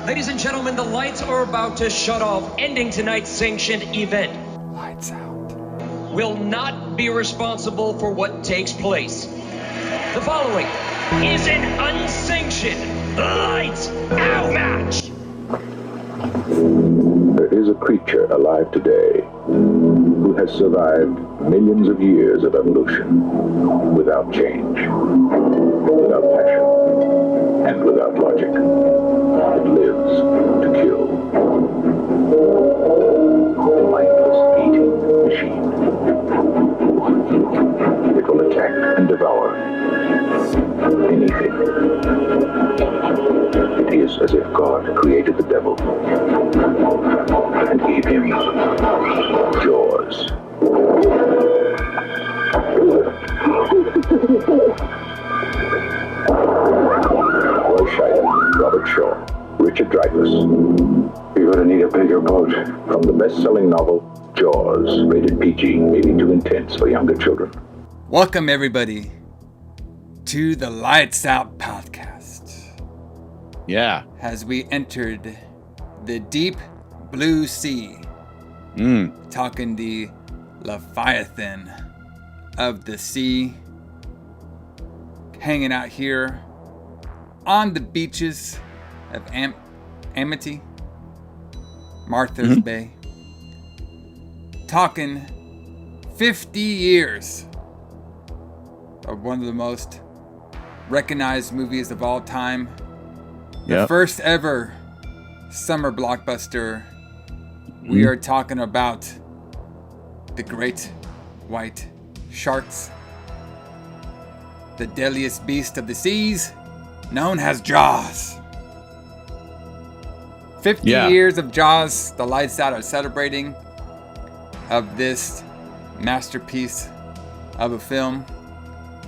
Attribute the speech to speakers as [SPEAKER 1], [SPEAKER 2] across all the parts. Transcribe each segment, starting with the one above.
[SPEAKER 1] Ladies and gentlemen, the lights are about to shut off, ending tonight's sanctioned event.
[SPEAKER 2] Lights out.
[SPEAKER 1] Will not be responsible for what takes place. The following is an unsanctioned lights out match.
[SPEAKER 3] There is a creature alive today who has survived millions of years of evolution without change, without passion, and without logic. It lives to kill. A mindless eating machine. It will attack and devour anything. It is as if God created the devil and gave him jaws. Roy Scheider, Robert Shaw, Richard Dreyfuss. You're going to need a bigger boat. From the best-selling novel, Jaws, rated PG, maybe too intense for younger children.
[SPEAKER 2] Welcome, everybody, to the Lights Out podcast.
[SPEAKER 4] Yeah.
[SPEAKER 2] As we entered the deep blue sea, talking the Leviathan of the sea, hanging out here on the beaches of Amity, Martha's Bay, talking 50 years of one of the most recognized movies of all time. The first ever summer blockbuster. We are talking about the great white sharks, the deadliest beast of the seas, known as Jaws. 50 years of Jaws, the Lights Out are celebrating of this masterpiece of a film.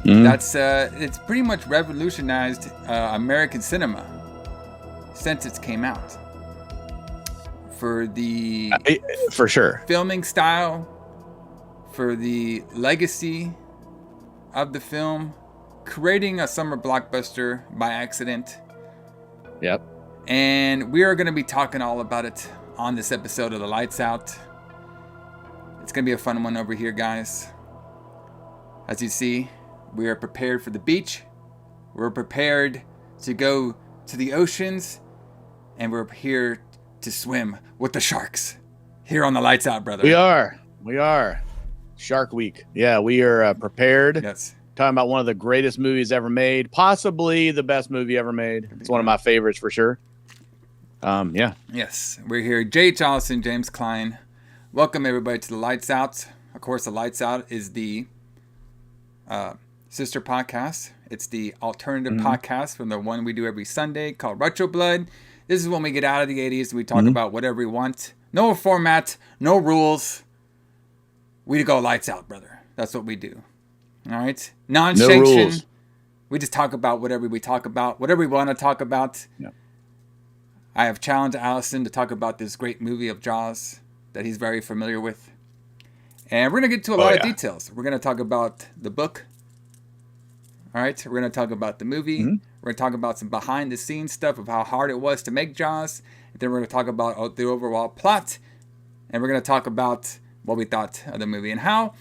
[SPEAKER 2] That's it's pretty much revolutionized American cinema since it came out. For the
[SPEAKER 4] for sure
[SPEAKER 2] filming style, for the legacy of the film, creating a summer blockbuster by accident.
[SPEAKER 4] Yep.
[SPEAKER 2] And we are going to be talking all about it on this episode of The Lights Out. It's going to be a fun one over here, guys. As you see, we are prepared for the beach. We're prepared to go to the oceans. And we're here to swim with the sharks. Here on The Lights Out, brother.
[SPEAKER 4] We are. Shark Week. Yeah, we are prepared.
[SPEAKER 2] Yes.
[SPEAKER 4] Talking about one of the greatest movies ever made. Possibly the best movie ever made. It's one of my favorites for sure. Yeah.
[SPEAKER 2] Yes. We're here. J.H, Alison, James Kline. Welcome, everybody, to The Lights Out. Of course, The Lights Out is the sister podcast. It's the alternative podcast from the one we do every Sunday called Retro Blood. This is when we get out of the 80s and we talk about whatever we want. No format, no rules. We go lights out, brother. That's what we do. All right? Non-sanctioned.
[SPEAKER 4] No,
[SPEAKER 2] we just talk about whatever we talk about, whatever we want to talk about.
[SPEAKER 4] Yep.
[SPEAKER 2] I have challenged Alison to talk about this great movie of Jaws that he's very familiar with. And we're going to get to a lot of details. We're going to talk about the book. All right? We're going to talk about the movie. We're going to talk about some behind-the-scenes stuff of how hard it was to make Jaws. And then we're going to talk about the overall plot. And we're going to talk about what we thought of the movie and how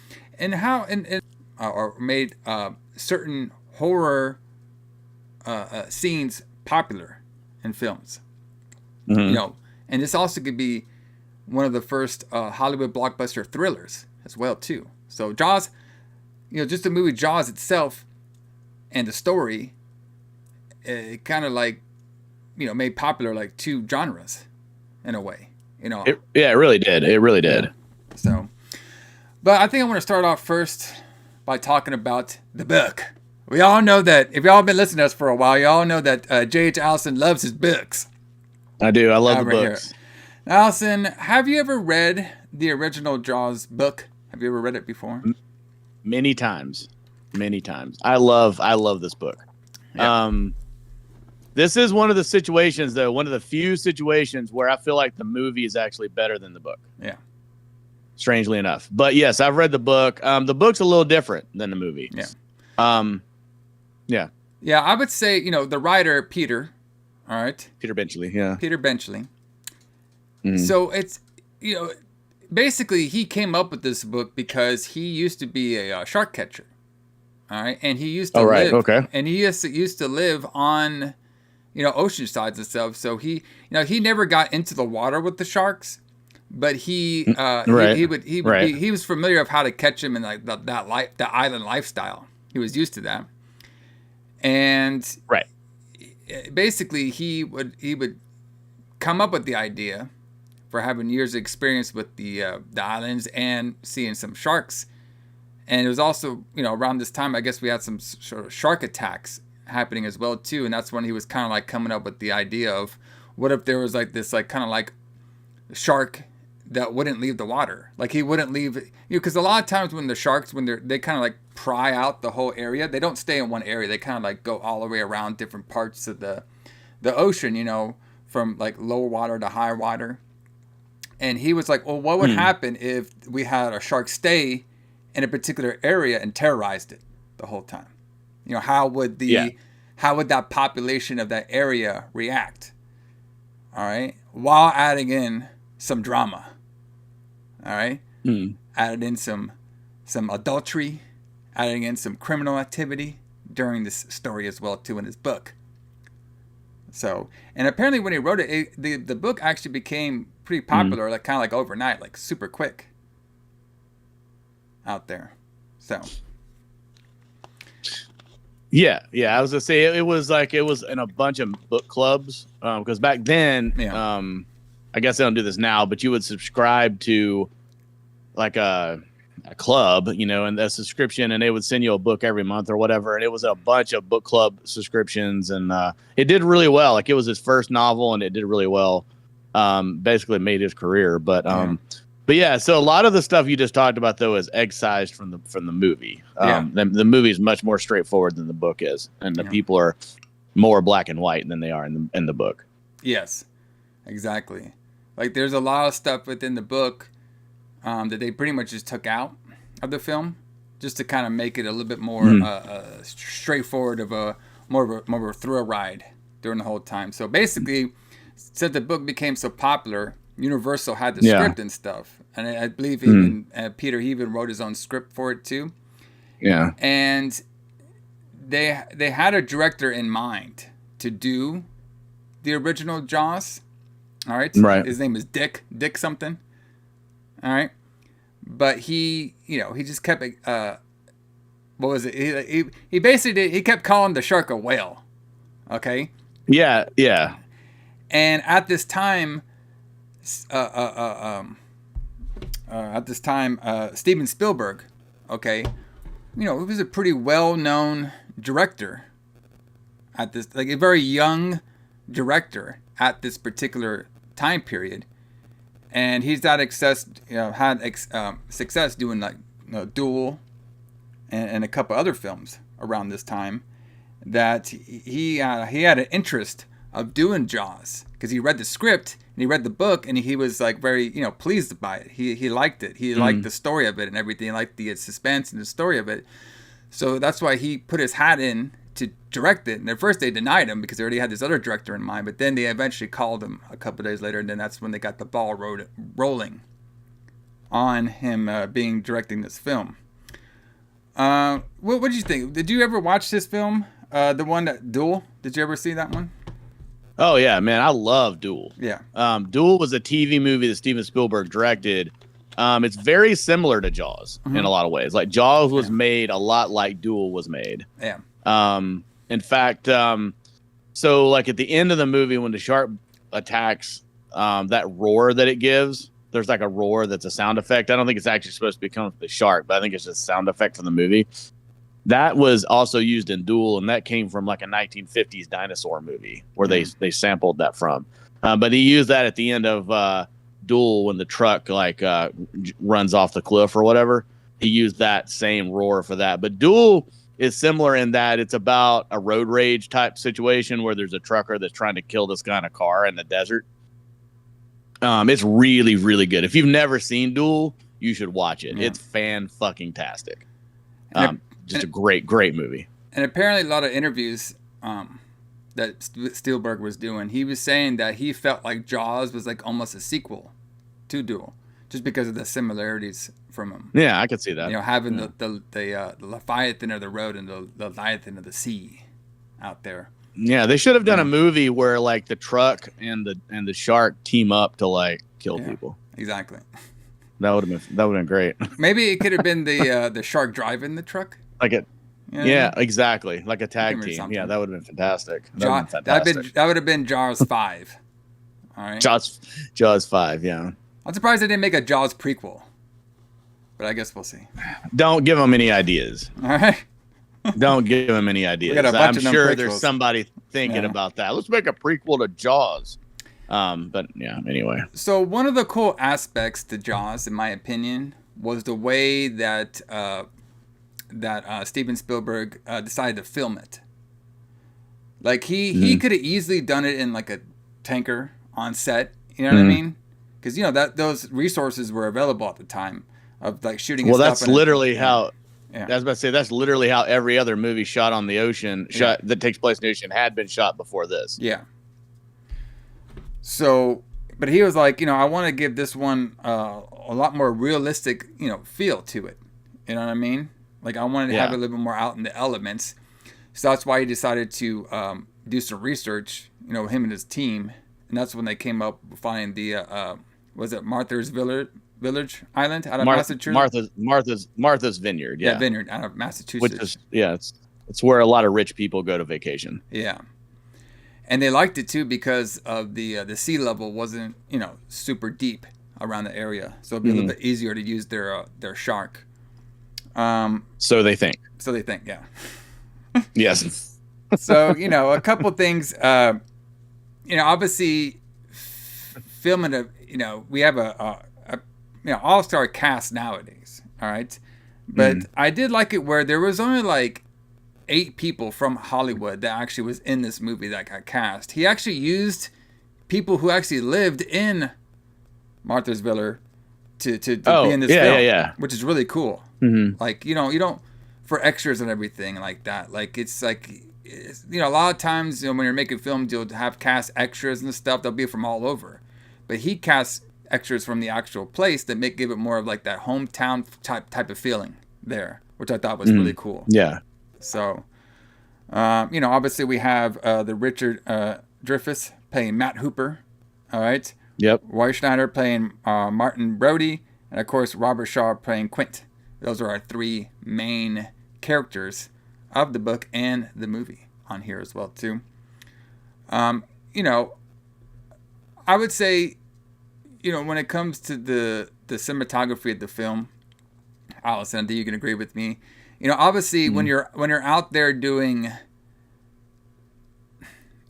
[SPEAKER 2] made certain horror scenes popular in films. You know, and this also could be one of the first Hollywood blockbuster thrillers as well too. So Jaws, you know, just the movie Jaws itself and the story, it kind of like, you know, made popular like two genres in a way. You know.
[SPEAKER 4] It really did. It really did.
[SPEAKER 2] Yeah. So, but I think I want to start off first by talking about the book. We all know that, if y'all been listening to us for a while, y'all know that J.H. Alison loves his books.
[SPEAKER 4] I do. I love the books.
[SPEAKER 2] Now, Alison, have you ever read the original Jaws book? Have you ever read it before?
[SPEAKER 4] Many times. I love this book.
[SPEAKER 2] Yeah.
[SPEAKER 4] This is one of the situations, though, one of the few situations where I feel like the movie is actually better than the book.
[SPEAKER 2] Yeah.
[SPEAKER 4] Strangely enough. But yes, I've read the book. The book's a little different than the movie.
[SPEAKER 2] Yeah.
[SPEAKER 4] Yeah.
[SPEAKER 2] Yeah, I would say, you know, the writer, Peter All right.
[SPEAKER 4] Peter Benchley. Yeah.
[SPEAKER 2] Peter Benchley. So it's, basically he came up with this book because he used to be a shark catcher. All right. And he used to live.
[SPEAKER 4] Okay.
[SPEAKER 2] And he used to live on, ocean sides and stuff. So he never got into the water with the sharks, but he was familiar of how to catch them and like the island lifestyle. He was used to that. And basically he would come up with the idea for having years of experience with the islands and seeing some sharks. And it was also, around this time, I guess we had some sort of shark attacks happening as well too. And that's when he was kind of like coming up with the idea of what if there was like this like kind of like shark that wouldn't leave the water. Like he wouldn't leave, because a lot of times when the sharks, when they kind of like pry out the whole area, they don't stay in one area. They kind of like go all the way around different parts of the ocean, from like lower water to higher water. And he was like, well, what would happen if we had a shark stay in a particular area and terrorized it the whole time? How would that population of that area react? All right. While adding in some drama. All right. Added in some adultery, adding in some criminal activity during this story as well too in his book. So, and apparently when he wrote it, the book actually became pretty popular, like kind of like overnight, like super quick out there. So.
[SPEAKER 4] Yeah. I was gonna say it was in a bunch of book clubs because back then, I guess they don't do this now, but you would subscribe to like a club, and a subscription, and they would send you a book every month or whatever. And it was a bunch of book club subscriptions, and it did really well. Like it was his first novel, and it did really well. Basically made his career, but yeah. So a lot of the stuff you just talked about though is excised from the movie. The movie is much more straightforward than the book is, and the people are more black and white than they are in the book.
[SPEAKER 2] Yes, exactly. Like there's a lot of stuff within the book that they pretty much just took out of the film, just to kind of make it a little bit more straightforward, of a more of a thrill ride during the whole time. So basically, since the book became so popular, Universal had the script and stuff, and I believe even Peter even wrote his own script for it too. Yeah, and they had a director in mind to do the original Jaws. All right. His name is Dick something. All right. But he just kept, what was it? He basically he kept calling the shark a whale. Okay.
[SPEAKER 4] Yeah.
[SPEAKER 2] And at this time, Steven Spielberg, okay, he was a pretty well-known director at this, like a very young director at this particular time period. And he's had success doing like Duel and a couple other films around this time, that he had an interest of doing Jaws because he read the script and he read the book and he was like very pleased by it. He liked it. He liked the story of it and everything. He liked the suspense and the story of it. So that's why he put his hat in to direct it. And at first they denied him because they already had this other director in mind, but then they eventually called him a couple of days later, and then that's when they got the ball rolling on him directing this film. What did you think? Did you ever watch this film? The one that Duel? Did you ever see that one?
[SPEAKER 4] Oh yeah, man, I love Duel.
[SPEAKER 2] Yeah.
[SPEAKER 4] Duel was a TV movie that Steven Spielberg directed. It's very similar to Jaws in a lot of ways. Like Jaws was made a lot like Duel was made.
[SPEAKER 2] Yeah.
[SPEAKER 4] In fact, so like at the end of the movie when the shark attacks, that roar that it gives, there's like a roar that's a sound effect. I don't think it's actually supposed to be coming from the shark, but I think it's just a sound effect from the movie. That was also used in Duel, and that came from like a 1950s dinosaur movie where they sampled that from. But he used that at the end of Duel when the truck like runs off the cliff or whatever. He used that same roar for that. But Duel is similar in that it's about a road rage type situation where there's a trucker that's trying to kill this guy in a car in the desert. It's really, really good. If you've never seen Duel, you should watch it. Yeah. It's fan-fucking-tastic. Just a great movie.
[SPEAKER 2] And apparently a lot of interviews that Spielberg was doing. He was saying that he felt like Jaws was like almost a sequel to Duel, just because of the similarities from him.
[SPEAKER 4] Yeah, I could see that.
[SPEAKER 2] You know, having the Leviathan of the road and the Leviathan of the sea out there.
[SPEAKER 4] Yeah, they should have done a movie where like the truck and the shark team up to like kill people.
[SPEAKER 2] Exactly.
[SPEAKER 4] That would have been great.
[SPEAKER 2] Maybe it could have been the shark driving the truck.
[SPEAKER 4] Like it.
[SPEAKER 2] You know
[SPEAKER 4] Yeah,
[SPEAKER 2] what I mean?
[SPEAKER 4] exactly. Like a tag team.
[SPEAKER 2] Something.
[SPEAKER 4] Yeah, that would have been fantastic.
[SPEAKER 2] That would have been Jaws 5. All right.
[SPEAKER 4] Jaws 5. Yeah.
[SPEAKER 2] I'm surprised they didn't make a Jaws prequel, but I guess we'll see.
[SPEAKER 4] Don't give them any ideas.
[SPEAKER 2] All right.
[SPEAKER 4] Don't give them any ideas.
[SPEAKER 2] got a bunch
[SPEAKER 4] I'm
[SPEAKER 2] of
[SPEAKER 4] sure
[SPEAKER 2] prequels.
[SPEAKER 4] there's somebody thinking about that. Let's make a prequel to Jaws. But yeah, anyway.
[SPEAKER 2] So one of the cool aspects to Jaws, in my opinion, was the way that Steven Spielberg decided to film it. Like he could have easily done it in like a tanker on set. You know what I mean? Because that those resources were available at the time of like shooting.
[SPEAKER 4] Well, that's literally how.
[SPEAKER 2] Yeah.
[SPEAKER 4] I was about to say that's literally how every other movie shot on the ocean that takes place in the ocean had been shot before this.
[SPEAKER 2] Yeah. So, but he was like, I want to give this one a lot more realistic, feel to it. You know what I mean? Like I wanted to have it a little bit more out in the elements. So that's why he decided to do some research, him and his team. And that's when they came up finding the, was it Martha's Village Island out of Massachusetts?
[SPEAKER 4] Martha's Vineyard. Yeah.
[SPEAKER 2] Vineyard out of Massachusetts.
[SPEAKER 4] Which is, it's where a lot of rich people go to vacation.
[SPEAKER 2] Yeah. And they liked it too because of the sea level wasn't, super deep around the area. So it'd be a little bit easier to use their shark.
[SPEAKER 4] So they think.
[SPEAKER 2] Yeah.
[SPEAKER 4] Yes.
[SPEAKER 2] So, a couple things, obviously filming we have a all-star cast nowadays. All right. But I did like it where there was only like 8 people from Hollywood that actually was in this movie that got cast. He actually used people who actually lived in Martha's Vineyard to be in this film, which is really cool. Like, you don't for extras and everything like that. Like, it's like, a lot of times, when you're making films, you'll have cast extras and stuff. They'll be from all over. But he casts extras from the actual place that give it more of like that hometown type of feeling there, which I thought was really cool.
[SPEAKER 4] Yeah.
[SPEAKER 2] So, obviously we have the Richard Dreyfuss playing Matt Hooper. All right.
[SPEAKER 4] Yep.
[SPEAKER 2] Roy Schneider playing Martin Brody. And, of course, Robert Shaw playing Quint. Those are our 3 main characters of the book and the movie on here as well, too. I would say, when it comes to the cinematography of the film, Alison, I think you can agree with me. Obviously, when you're out there doing,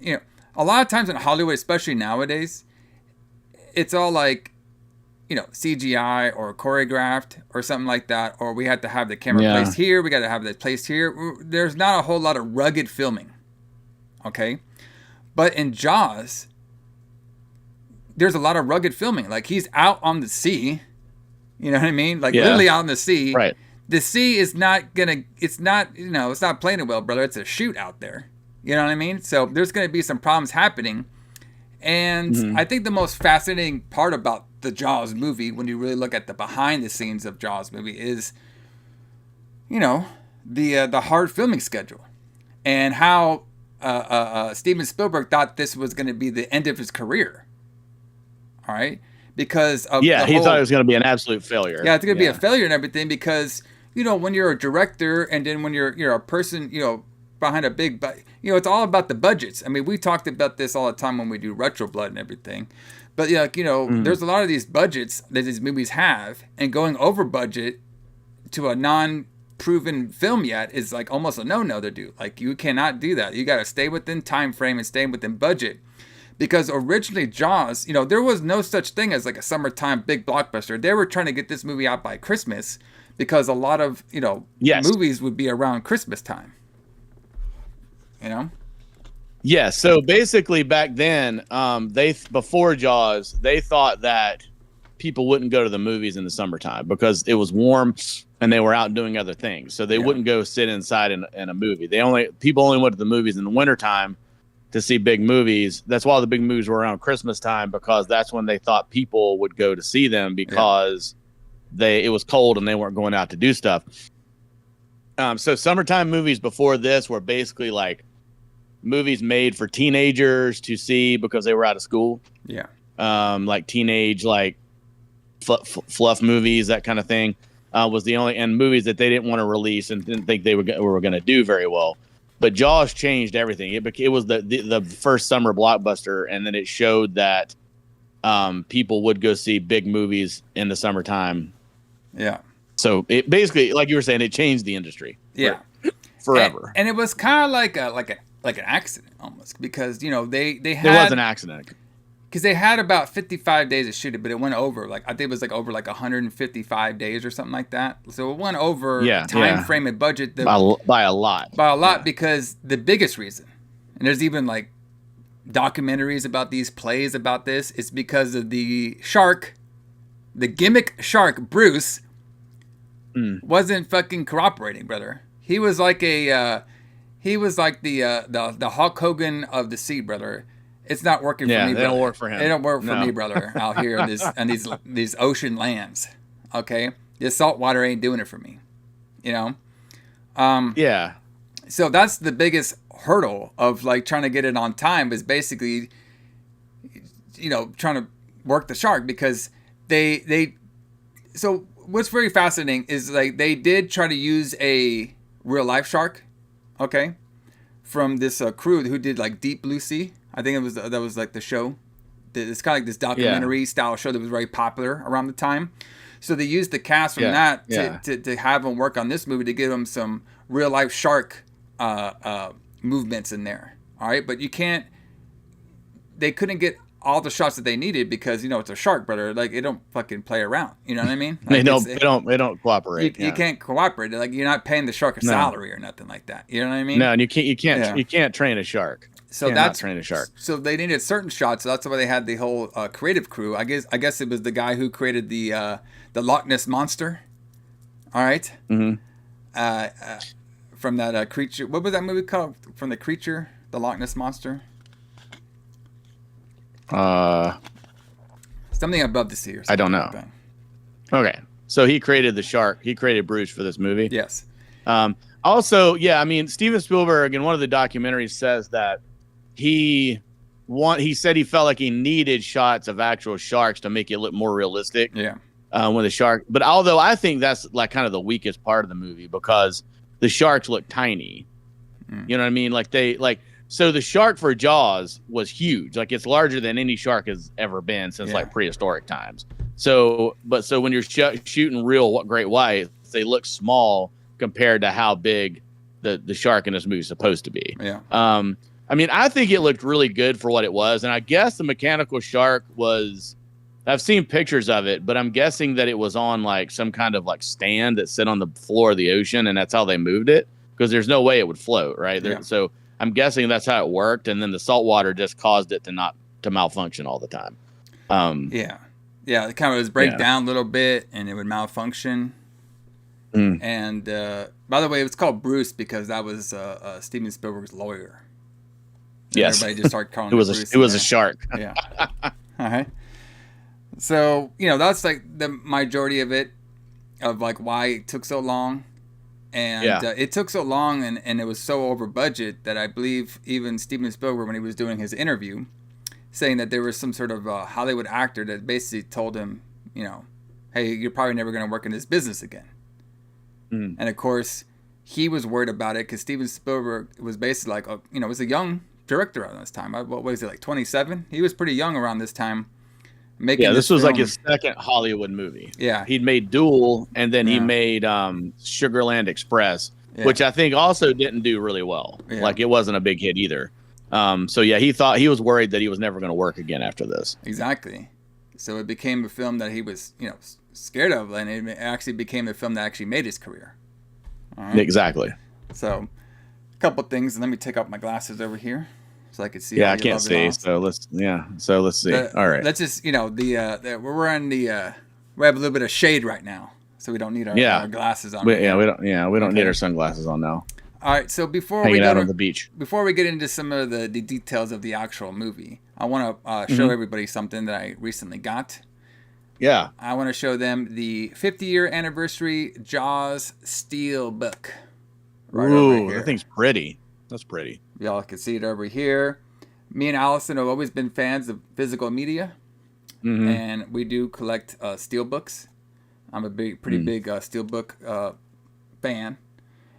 [SPEAKER 2] a lot of times in Hollywood, especially nowadays, it's all like, CGI or choreographed or something like that, or we have to have the camera placed here, we got to have it placed here. There's not a whole lot of rugged filming, okay? But in Jaws, there's a lot of rugged filming. Like, he's out on the sea, you know what I mean? Like, literally out on the sea.
[SPEAKER 4] Right.
[SPEAKER 2] The sea is not it's not playing it well, brother. It's a shoot out there. You know what I mean? So there's going to be some problems happening. And I think the most fascinating part about the Jaws movie, when you really look at the behind the scenes of Jaws movie, is, the hard filming schedule and how Steven Spielberg thought this was going to be the end of his career. All right. Because of
[SPEAKER 4] he thought it was going to be an absolute failure.
[SPEAKER 2] Yeah, it's going to be a failure and everything because, when you're a director and then when you're a person, behind a big, it's all about the budgets. I mean, we talked about this all the time when we do Retro Blood and everything. But, there's a lot of these budgets that these movies have, and going over budget to a non-proven film yet is like almost a no-no to do. Like, you cannot do that. You got to stay within time frame and stay within budget. Because originally Jaws, there was no such thing as like a summertime big blockbuster. They were trying to get this movie out by Christmas because a lot of, movies would be around Christmas time.
[SPEAKER 4] Yeah, so basically back then, before Jaws, they thought that people wouldn't go to the movies in the summertime because it was warm and they were out doing other things. So they wouldn't go sit inside in a movie. People only went to the movies in the wintertime to see big movies. That's why the big movies were around Christmas time, because that's when they thought people would go to see them, because it was cold and they weren't going out to do stuff. So summertime movies before this were basically like movies made for teenagers to see because they were out of school.
[SPEAKER 2] Yeah.
[SPEAKER 4] Like teenage, like fluff movies, that kind of thing, was the only, and movies that they didn't want to release and didn't think they were going to do very well. But Jaws changed everything. It was the first summer blockbuster, and then it showed that people would go see big movies in the summertime.
[SPEAKER 2] Yeah.
[SPEAKER 4] So it basically, like you were saying, it changed the industry.
[SPEAKER 2] Yeah.
[SPEAKER 4] Forever.
[SPEAKER 2] And it was kind of like an accident almost, because they had,
[SPEAKER 4] it was an accident.
[SPEAKER 2] Because they had about 55 days to shoot it, but it went over, like, I think it was like over like 155 days or something like that. So it went over time frame and budget
[SPEAKER 4] by a lot.
[SPEAKER 2] By a lot, because the biggest reason, and there's even like documentaries about these plays about this, is because of the shark, the gimmick shark, Bruce, wasn't fucking cooperating, brother. He was like the Hulk Hogan of the sea, brother. It's not working for me, brother.
[SPEAKER 4] It don't work for him.
[SPEAKER 2] It don't work for me, brother, out here on these ocean lands. Okay? This salt water ain't doing it for me.
[SPEAKER 4] Yeah.
[SPEAKER 2] So that's the biggest hurdle of like trying to get it on time, is basically, trying to work the shark, because so what's very fascinating is like they did try to use a real life shark, okay, from this crew who did like Deep Blue Sea. I think that was like the show. It's kind of like this documentary style show that was very popular around the time. So they used the cast from that to have them work on this movie, to give them some real life shark movements in there. All right, but they couldn't get all the shots that they needed, because it's a shark, brother. Like, it don't fucking play around. You know what I mean? Like,
[SPEAKER 4] they don't cooperate.
[SPEAKER 2] You can't cooperate. Like, you're not paying the shark a salary or nothing like that. You know what I mean?
[SPEAKER 4] No, and you can't train a shark.
[SPEAKER 2] So
[SPEAKER 4] that's train a shark.
[SPEAKER 2] So they needed certain shots. So that's why they had the whole creative crew. I guess it was the guy who created the Loch Ness monster. All right. Mm-hmm. From that creature. What was that movie called? From the creature, the Loch Ness monster. Something above the sea or something.
[SPEAKER 4] I don't know. Like okay, so he created the shark. He created Bruce for this movie.
[SPEAKER 2] Yes.
[SPEAKER 4] Also, Steven Spielberg in one of the documentaries says that he said he felt like he needed shots of actual sharks to make it look more realistic.
[SPEAKER 2] Yeah.
[SPEAKER 4] When the shark, but although I think that's like kind of the weakest part of the movie, because the sharks look tiny. You know what I mean? So the shark for Jaws was huge. Like, it's larger than any shark has ever been since like prehistoric times. So when you're shooting real great whites, they look small compared to how big the shark in this movie is supposed to be.
[SPEAKER 2] Yeah.
[SPEAKER 4] I think it looked really good for what it was. And I guess the mechanical shark was, I've seen pictures of it, but I'm guessing that it was on like some kind of like stand that sit on the floor of the ocean, and that's how they moved it, because there's no way it would float, right? So I'm guessing that's how it worked, and then the salt water just caused it to malfunction all the time.
[SPEAKER 2] It kind of would break down a little bit, and it would malfunction. And by the way, it was called Bruce because that was Steven Spielberg's lawyer. And
[SPEAKER 4] yes,
[SPEAKER 2] everybody just started calling
[SPEAKER 4] it was
[SPEAKER 2] Bruce.
[SPEAKER 4] It was a shark.
[SPEAKER 2] Yeah. All right. So that's like the majority of it, of like why it took so long. And it took so long, and it was so over budget that I believe even Steven Spielberg, when he was doing his interview, saying that there was some sort of Hollywood actor that basically told him, hey, you're probably never going to work in this business again. And of course, he was worried about it because Steven Spielberg was basically like, was a young director around this time. What was he, like 27? He was pretty young around this time.
[SPEAKER 4] This was like his second Hollywood movie.
[SPEAKER 2] Yeah.
[SPEAKER 4] He'd made Duel, and then he made Sugarland Express, which I think also didn't do really well. Yeah. Like, it wasn't a big hit either. He was worried that he was never going to work again after this.
[SPEAKER 2] Exactly. So it became a film that he was, scared of, and it actually became a film that actually made his career. All right?
[SPEAKER 4] Exactly.
[SPEAKER 2] So, a couple things, and let me take off my glasses over here so I can see.
[SPEAKER 4] Yeah, I can't see. So let's see. All right.
[SPEAKER 2] Let's just, we're on we have a little bit of shade right now, so we don't need our glasses on.
[SPEAKER 4] We don't need our sunglasses on now.
[SPEAKER 2] All right, so before
[SPEAKER 4] hanging
[SPEAKER 2] we
[SPEAKER 4] out on the beach.
[SPEAKER 2] Before we get into some of the details of the actual movie, I want to show everybody something that I recently got.
[SPEAKER 4] Yeah.
[SPEAKER 2] I want to show them the 50-year anniversary Jaws Steelbook. Right over here.
[SPEAKER 4] That thing's pretty. That's pretty.
[SPEAKER 2] Y'all can see it over here. Me and Alison have always been fans of physical media, and we do collect steelbooks. I'm a pretty big steelbook fan.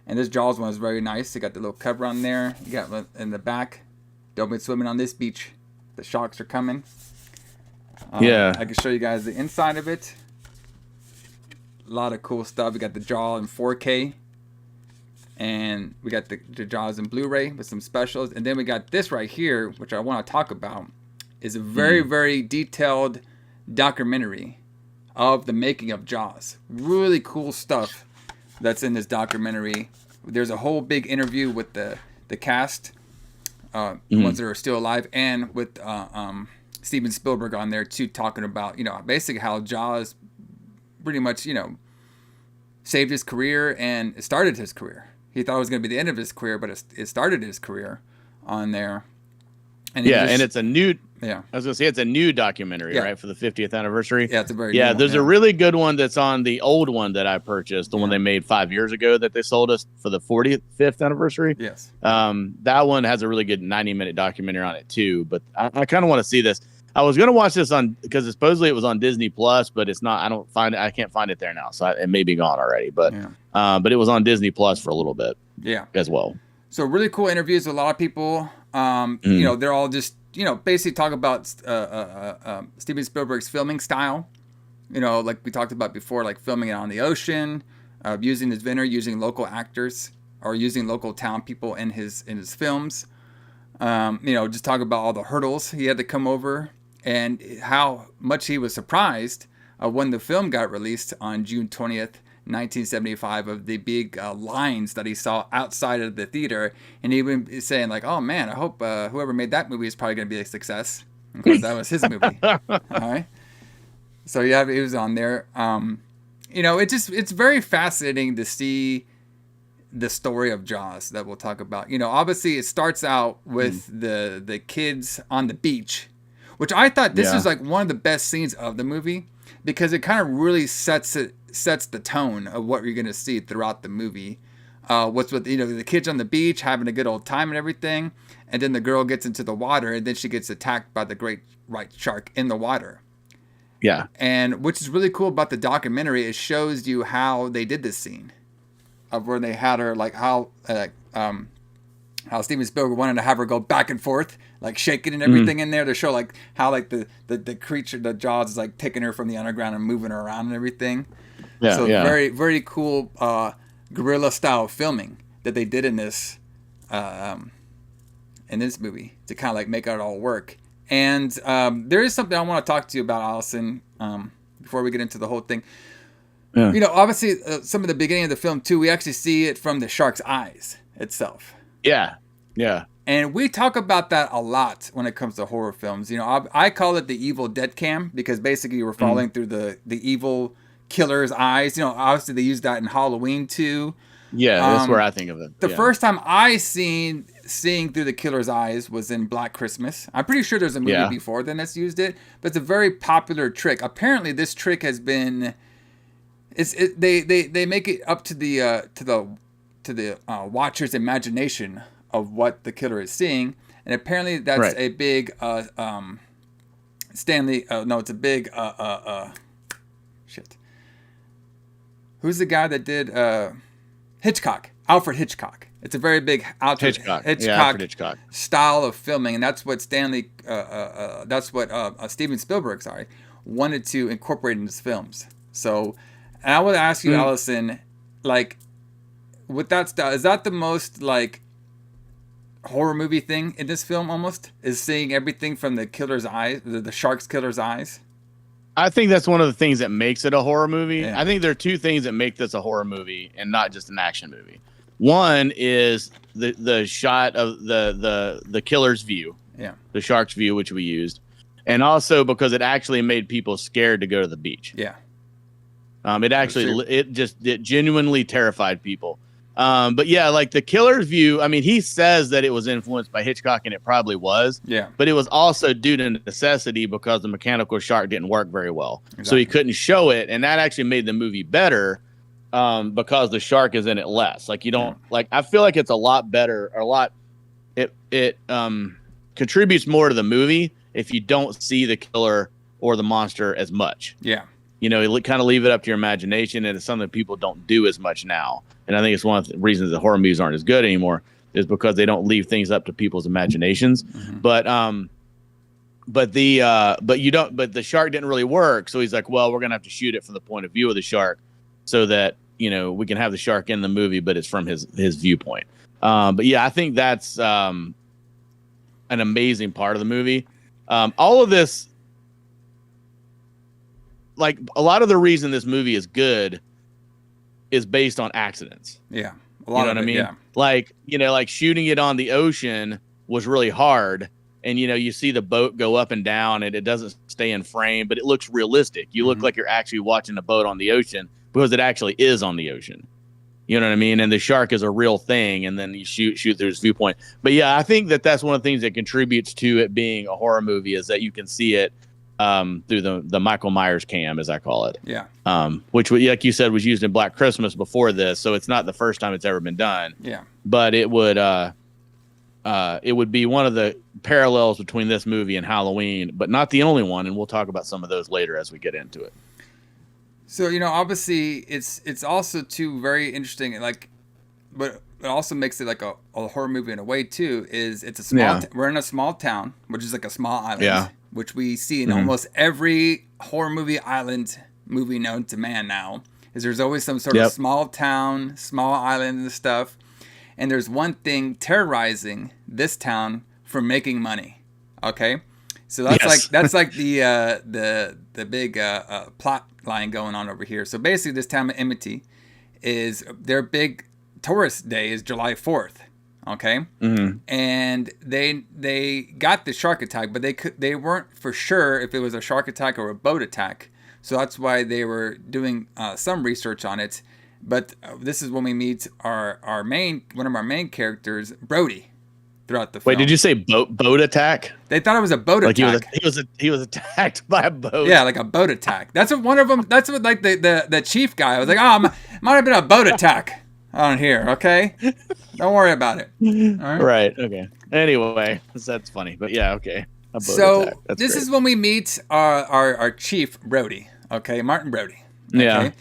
[SPEAKER 2] And this Jaws one is very nice. You got the little cover on there. You got in the back, don't be swimming on this beach. The sharks are coming.
[SPEAKER 4] Yeah.
[SPEAKER 2] I can show you guys the inside of it. A lot of cool stuff. We got the Jaws in 4K. And we got the Jaws in Blu-ray with some specials. And then we got this right here, which I want to talk about. Is a very, very detailed documentary of the making of Jaws. Really cool stuff that's in this documentary. There's a whole big interview with the cast, the ones that are still alive, and with Steven Spielberg on there too, talking about, basically how Jaws pretty much, saved his career and it started his career. He thought it was going to be the end of his career, but it started his career on there. And
[SPEAKER 4] and it's a new.
[SPEAKER 2] Yeah,
[SPEAKER 4] I was gonna say it's a new documentary, right, for the 50th anniversary.
[SPEAKER 2] Yeah, it's a very new one,
[SPEAKER 4] there's a really good one that's on the old one that I purchased, the one they made 5 years ago that they sold us for the 45th anniversary.
[SPEAKER 2] Yes,
[SPEAKER 4] that one has a really good 90-minute documentary on it too. But I kind of want to see this. I was gonna watch this on because supposedly it was on Disney Plus, but it's not. I can't find it there now, so it may be gone already. But but it was on Disney Plus for a little bit. Yeah, as well.
[SPEAKER 2] So really cool interviews with a lot of people. They're all just basically talk about Steven Spielberg's filming style. Like we talked about before, like filming it on the ocean, using his vineyard, using local actors or using local town people in his films. Just talk about all the hurdles he had to come over and how much he was surprised when the film got released on June 20th. 1975 of the big lines that he saw outside of the theater, and he was saying like, "Oh man, I hope whoever made that movie is probably going to be a success." Of course, that was his movie. All right, so yeah, it was on there. It's very fascinating to see the story of Jaws that we'll talk about. Obviously it starts out with the kids on the beach, which I thought this was like one of the best scenes of the movie because it kind of really sets the tone of what you're going to see throughout the movie. What's with the kids on the beach having a good old time and everything, and then the girl gets into the water and then she gets attacked by the great white shark in the water.
[SPEAKER 4] Yeah,
[SPEAKER 2] and which is really cool about the documentary, it shows you how they did this scene of where they had her like how Steven Spielberg wanted to have her go back and forth, like shaking and everything in there to show like how like the creature, the Jaws is like taking her from the underground and moving her around and everything. Very, very cool guerrilla style filming that they did in this movie to kind of like make it all work. And there is something I want to talk to you about, Alison, before we get into the whole thing. Yeah. Obviously, some of the beginning of the film too, we actually see it from the shark's eyes itself.
[SPEAKER 4] Yeah.
[SPEAKER 2] And we talk about that a lot when it comes to horror films. I call it the Evil Dead cam because basically we're following through the evil killer's eyes. Obviously they use that in Halloween too.
[SPEAKER 4] Yeah, that's where I think of it.
[SPEAKER 2] The first time I seeing through the killer's eyes was in Black Christmas. I'm pretty sure there's a movie before then that's used it, but it's a very popular trick. Apparently this trick has been they make it up to the watcher's imagination of what the killer is seeing, and apparently that's a big Stanley. No, it's a big shit. Who's the guy that did Hitchcock? Alfred Hitchcock. It's a very big Alfred Hitchcock style of filming, and that's what Steven Spielberg, wanted to incorporate in his films. So, and I would ask you, Alison, like, with that style, is that the most like horror movie thing in this film? Almost is seeing everything from the killer's eyes, the shark's killer's eyes.
[SPEAKER 4] I think that's one of the things that makes it a horror movie. Yeah. I think there are two things that make this a horror movie and not just an action movie. One is the shot of the killer's view, the shark's view, which we used, and also because it actually made people scared to go to the beach.
[SPEAKER 2] Yeah,
[SPEAKER 4] it genuinely terrified people. But yeah, like the killer's view, I mean, he says that it was influenced by Hitchcock, and it probably was.
[SPEAKER 2] Yeah.
[SPEAKER 4] But it was also due to necessity because the mechanical shark didn't work very well.
[SPEAKER 2] Exactly.
[SPEAKER 4] So he couldn't show it, and that actually made the movie better because the shark is in it less. Like you don't like. I feel like it's a lot better, or a lot. It contributes more to the movie if you don't see the killer or the monster as much.
[SPEAKER 2] Yeah.
[SPEAKER 4] You know, you kind of leave it up to your imagination, and it's something people don't do as much now. And I think it's one of the reasons that horror movies aren't as good anymore is because they don't leave things up to people's imaginations. Mm-hmm. But the shark didn't really work. So he's like, well, we're going to have to shoot it from the point of view of the shark so that, you know, we can have the shark in the movie, but it's from his viewpoint. But yeah, I think that's an amazing part of the movie. All of this, like a lot of the reason this movie is good is based on accidents.
[SPEAKER 2] Yeah.
[SPEAKER 4] You know what I mean? Yeah. Like, you know, like shooting it on the ocean was really hard. And, you know, you see the boat go up and down and it doesn't stay in frame, but it looks realistic. You look like you're actually watching a boat on the ocean because it actually is on the ocean. You know what I mean? And the shark is a real thing. And then you shoot through his viewpoint. But yeah, I think that's one of the things that contributes to it being a horror movie is that you can see it through the Michael Myers cam, as I call it.
[SPEAKER 2] Yeah.
[SPEAKER 4] Which, like you said, was used in Black Christmas before this, so it's not the first time it's ever been done.
[SPEAKER 2] Yeah.
[SPEAKER 4] But it would be one of the parallels between this movie and Halloween, but not the only one. And we'll talk about some of those later as we get into it.
[SPEAKER 2] So, you know, obviously it's also too very interesting. Like, but it also makes it like a horror movie in a way too. Is it's a small we're in a small town, which is like a small island.
[SPEAKER 4] Yeah.
[SPEAKER 2] Which we see in almost every horror movie island movie known to man now, is there's always some sort of small town, small island and stuff. And there's one thing terrorizing this town for making money. Okay? So that's like the big plot line going on over here. So basically this town of Amity is their big tourist day is July 4th. Okay, and they got the shark attack, but they weren't for sure if it was a shark attack or a boat attack. So that's why they were doing some research on it. But this is when we meet one of our main characters, Brody, throughout the film.
[SPEAKER 4] Wait, did you say boat attack?
[SPEAKER 2] They thought it was a boat attack.
[SPEAKER 4] He was attacked by a boat.
[SPEAKER 2] Yeah, like a boat attack. That's what one of them. That's what like the chief guy was like. Oh, might have been a boat attack on here. Okay. Don't worry about it. All
[SPEAKER 4] right. Okay. Anyway, that's funny. But yeah, okay.
[SPEAKER 2] So this is when we meet our chief, Brody. Okay, Martin Brody. Okay?
[SPEAKER 4] Yeah.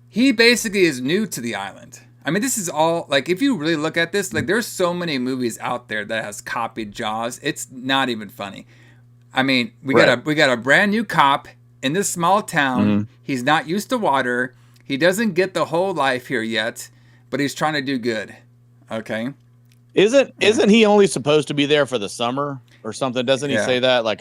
[SPEAKER 2] He basically is new to the island. I mean, this is all, like, if you really look at this, like, there's so many movies out there that has copied Jaws. It's not even funny. I mean, we got a brand new cop in this small town. Mm-hmm. He's not used to water. He doesn't get the whole life here yet, but he's trying to do good. Okay.
[SPEAKER 4] Isn't he only supposed to be there for the summer or something? Doesn't he say that? Like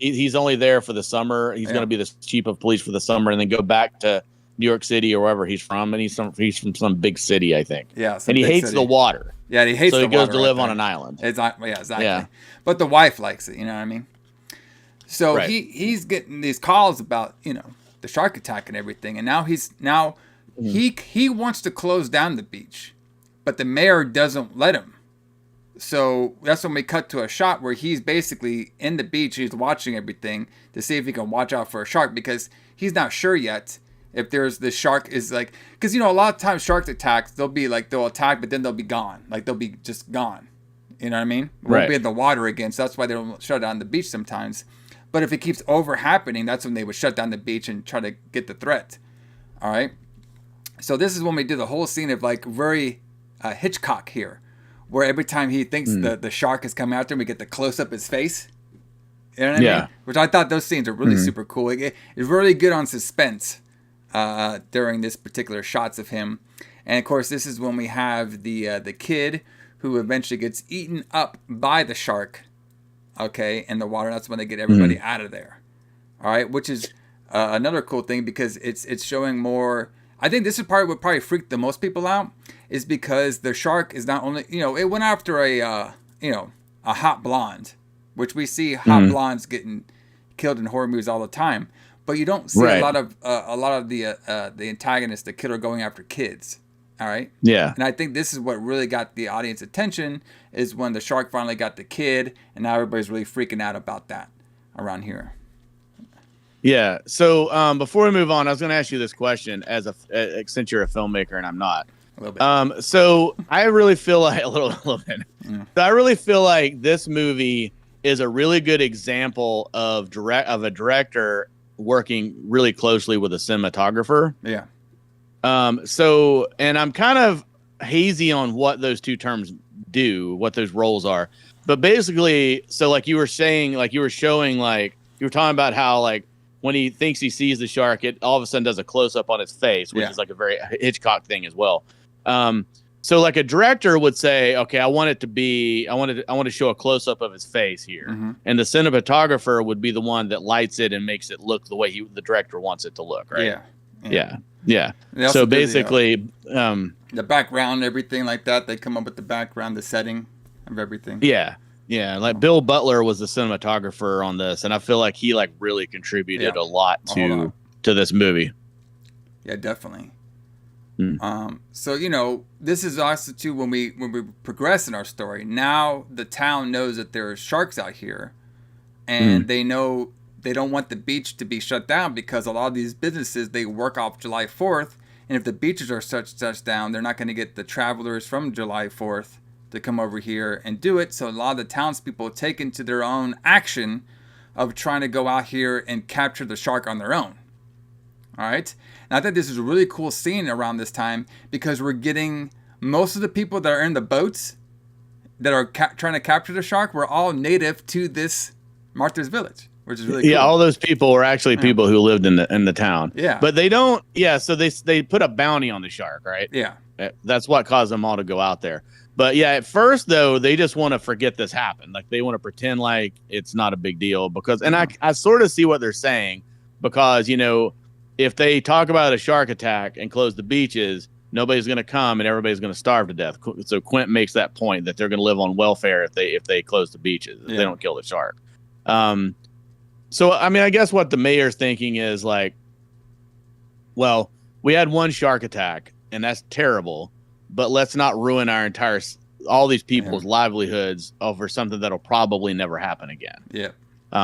[SPEAKER 4] he's only there for the summer. He's going to be the chief of police for the summer and then go back to New York City or wherever he's from. And he's from some big city, I think.
[SPEAKER 2] Yeah.
[SPEAKER 4] And he hates the water.
[SPEAKER 2] Yeah. He hates the water.
[SPEAKER 4] So he goes to live on an island.
[SPEAKER 2] Exactly. Yeah. But the wife likes it. You know what I mean? So he's getting these calls about, you know, the shark attack and everything. And now he wants to close down the beach. But the mayor doesn't let him. So that's when we cut to a shot where he's basically in the beach. He's watching everything to see if he can watch out for a shark because he's not sure yet if the shark is like, because, you know, a lot of times shark attacks, they'll attack, but then they'll be gone. Like they'll be just gone. You know what I mean? Won't be in the water again. So that's why they don't shut down the beach sometimes. But if it keeps over happening, that's when they would shut down the beach and try to get the threat. All right. So this is when we do the whole scene of like very Hitchcock here, where every time he thinks the shark is coming after him, we get the close up his face. You know what I mean? Which I thought those scenes are really super cool. It's really good on suspense during this particular shots of him. And of course, this is when we have the kid who eventually gets eaten up by the shark. Okay, in the water. That's when they get everybody out of there. All right, which is another cool thing because it's showing more. I think this is what probably freaked the most people out is because the shark is not only, you know, it went after a hot blonde, which we see hot blondes getting killed in horror movies all the time, but you don't see a lot of the antagonist, the killer, going after kids All right.
[SPEAKER 4] Yeah.
[SPEAKER 2] And I think this is what really got the audience attention is when the shark finally got the kid, and now everybody's really freaking out about that around here.
[SPEAKER 4] Yeah. So before we move on, I was going to ask you this question since you're a filmmaker and I'm not.
[SPEAKER 2] A little bit.
[SPEAKER 4] So I really feel like a little bit.
[SPEAKER 2] Yeah.
[SPEAKER 4] So I really feel like this movie is a really good example of a director working really closely with a cinematographer.
[SPEAKER 2] Yeah.
[SPEAKER 4] So, and I'm kind of hazy on what those two terms do, what those roles are. But basically, so like you were saying, like you were showing, like you were talking about how like when he thinks he sees the shark, it all of a sudden does a close up on his face, which is like a very Hitchcock thing as well. So like a director would say, okay, I want to show a close up of his face here.
[SPEAKER 2] Mm-hmm.
[SPEAKER 4] And the cinematographer would be the one that lights it and makes it look the way the director wants it to look. Right. Yeah. So basically,
[SPEAKER 2] the background, everything like that, they come up with the background, the setting of everything.
[SPEAKER 4] Yeah. Like Bill Butler was the cinematographer on this. And I feel like he like really contributed a lot to this movie.
[SPEAKER 2] Yeah, definitely. So, you know, this is also too when we progress in our story. Now the town knows that there are sharks out here, and they know they don't want the beach to be shut down because a lot of these businesses, they work off July 4th, and if the beaches are shut down, they're not going to get the travelers from July 4th to come over here and do it. So a lot of the townspeople take into their own action of trying to go out here and capture the shark on their own. All right. And I think this is a really cool scene around this time because we're getting most of the people that are in the boats that are trying to capture the shark were all native to this Martha's Village, which is really cool.
[SPEAKER 4] Yeah, all those people were actually people who lived in the town.
[SPEAKER 2] Yeah.
[SPEAKER 4] But they don't. Yeah, so they put a bounty on the shark, right?
[SPEAKER 2] Yeah.
[SPEAKER 4] That's what caused them all to go out there. But yeah, at first though, they just want to forget this happened. Like they want to pretend like it's not a big deal because, and I sort of see what they're saying because, you know, if they talk about a shark attack and close the beaches, nobody's going to come and everybody's going to starve to death. So Quint makes that point that they're going to live on welfare if they close the beaches, if they don't kill the shark. So, I mean, I guess what the mayor's thinking is like, well, we had one shark attack and that's terrible, but let's not ruin all these people's livelihoods over something that'll probably never happen again.
[SPEAKER 2] Yeah.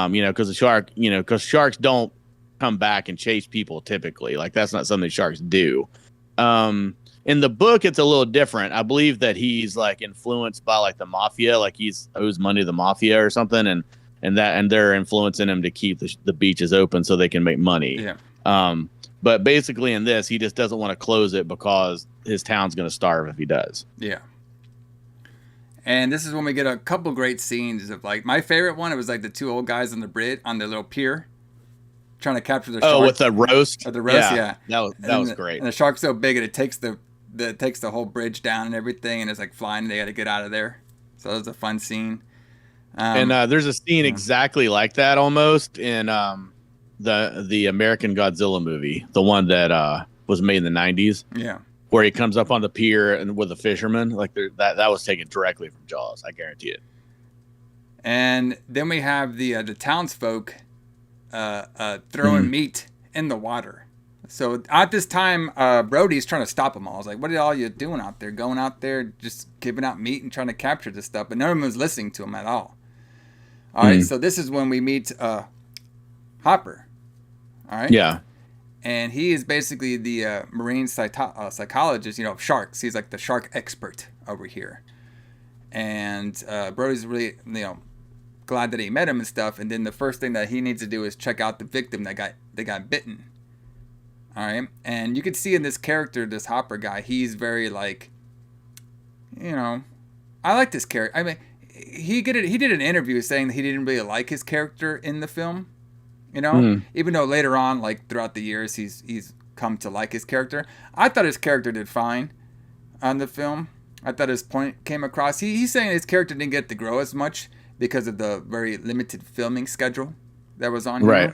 [SPEAKER 4] You know, because sharks don't come back and chase people typically. Like that's not something sharks do. In the book, it's a little different. I believe that he's like influenced by like the mafia, like he's owes money to the mafia or something, and they're influencing him to keep the beaches open so they can make money.
[SPEAKER 2] Yeah.
[SPEAKER 4] But basically in this, he just doesn't want to close it because his town's going to starve if he does.
[SPEAKER 2] Yeah. And this is when we get a couple great scenes of like my favorite one. It was like the two old guys on the bridge on the little pier trying to capture the shark.
[SPEAKER 4] Oh, with the roast?
[SPEAKER 2] The roast, yeah.
[SPEAKER 4] That was great.
[SPEAKER 2] And the shark's so big, it takes the whole bridge down and everything, and it's like flying, and they got to get out of there. So that was a fun scene.
[SPEAKER 4] And there's a scene exactly like that almost in the American Godzilla movie, the one that was made in the 90s.
[SPEAKER 2] Yeah.
[SPEAKER 4] Where he comes up on the pier and with a fisherman. Like that was taken directly from Jaws, I guarantee it.
[SPEAKER 2] And then we have the townsfolk throwing meat in the water. So at this time, Brody's trying to stop them all. I was like, what are all you doing out there? Going out there, just giving out meat and trying to capture this stuff. But none of them was listening to him at all. All right, so this is when we meet Hopper. All right?
[SPEAKER 4] Yeah.
[SPEAKER 2] And he is basically the marine psychologist, of sharks. He's like the shark expert over here. And Brody's really, glad that he met him and stuff. And then the first thing that he needs to do is check out the victim that got bitten. All right, and you can see in this character, this Hopper guy, he's very like, I like this character. I mean, he did an interview saying that he didn't really like his character in the film, even though later on, like throughout the years, he's come to like his character. I thought his character did fine on the film. I thought his point came across. He's saying his character didn't get to grow as much because of the very limited filming schedule that was on here.
[SPEAKER 4] Right.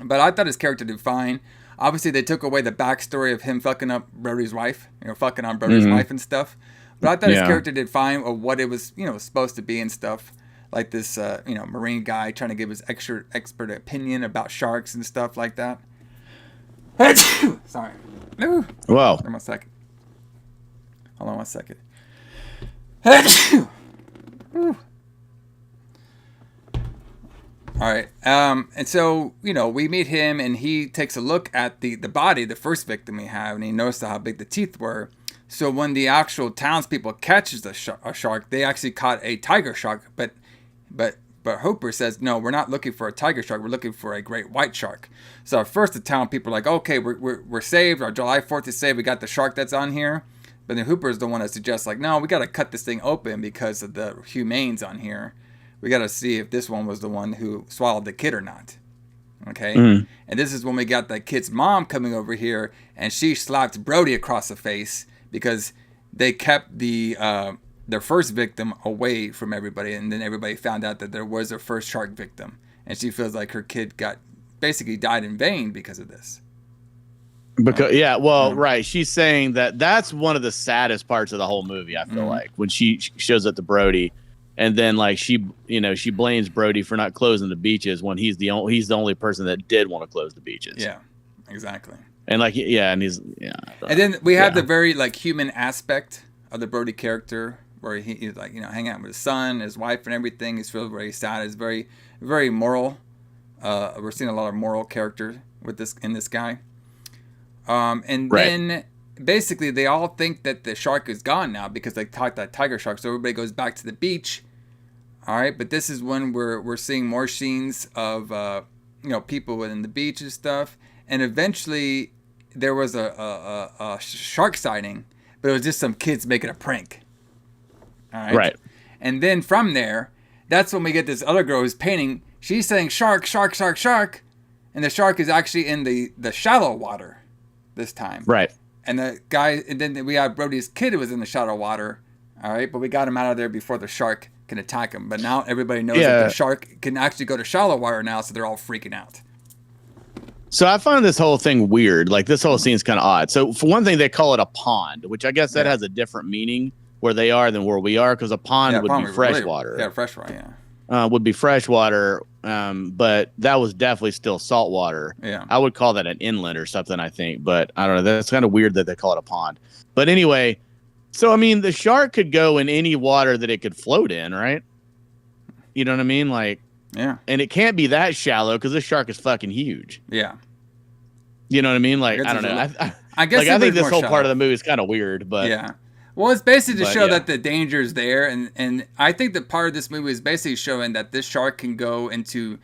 [SPEAKER 2] But I thought his character did fine. Obviously, they took away the backstory of him fucking up Brody's wife, fucking on Brody's wife and stuff. But I thought his character did fine of what it was, supposed to be and stuff. Like this, marine guy trying to give his expert opinion about sharks and stuff like that. Sorry.
[SPEAKER 4] Wow.
[SPEAKER 2] Give me a second. Hold on 1 second. All right. And so, we meet him, and he takes a look at the body, the first victim we have, and he noticed how big the teeth were. So when the actual townspeople catches a shark, they actually caught a tiger shark. But Hooper says, no, we're not looking for a tiger shark. We're looking for a great white shark. So at first the town people are like, okay, we're saved. Our July 4th is saved. We got the shark that's on here. But then Hooper is the one that suggests, like, no, we got to cut this thing open because of the humanes on here. We got to see if this one was the one who swallowed the kid or not. Okay? Mm-hmm. And this is when we got that kid's mom coming over here, and she slapped Brody across the face because they kept their first victim away from everybody, and then everybody found out that there was a first shark victim. And she feels like her kid basically died in vain because of this.
[SPEAKER 4] Because right. She's saying that's one of the saddest parts of the whole movie, I feel like, when she shows up to Brody. And then, like, she blames Brody for not closing the beaches when he's the only person that did want to close the beaches.
[SPEAKER 2] Yeah, exactly.
[SPEAKER 4] And and he's
[SPEAKER 2] And then we have the very like human aspect of the Brody character, where he's like hanging out with his son, his wife, and everything. He's feels very sad. He's very, very moral. We're seeing a lot of moral character in this guy. Then basically they all think that the shark is gone now because they caught that tiger shark. So everybody goes back to the beach. All right, but this is when we're seeing more scenes of people within the beach and stuff, and eventually there was a shark sighting, but it was just some kids making a prank. All right. Right. And then from there, that's when we get this other girl who's painting. She's saying shark, shark, shark, shark, and the shark is actually in the shallow water this time. Right. And the guy, and then we have Brody's kid who was in the shallow water. All right, but we got him out of there before the shark can attack him. But now everybody knows that the shark can actually go to shallow water now, so they're all freaking out.
[SPEAKER 4] So I find this whole thing weird. Like, this whole scene's kind of odd. So for one thing, they call it a pond, which I guess that has a different meaning where they are than where we are, because a pond would be freshwater.
[SPEAKER 2] Yeah, freshwater, yeah.
[SPEAKER 4] Would be freshwater, but that was definitely still saltwater. Yeah. I would call that an inlet or something, I think. But I don't know. That's kind of weird that they call it a pond. But anyway, so, I mean, the shark could go in any water that it could float in, right? You know what I mean? Like, yeah. And it can't be that shallow because this shark is fucking huge. Yeah. You know what I mean? Like, I don't know. I guess I think this whole part of the movie is kind of weird, but
[SPEAKER 2] yeah. Well, it's basically to show that the danger is there, and I think that part of this movie is basically showing that this shark can go into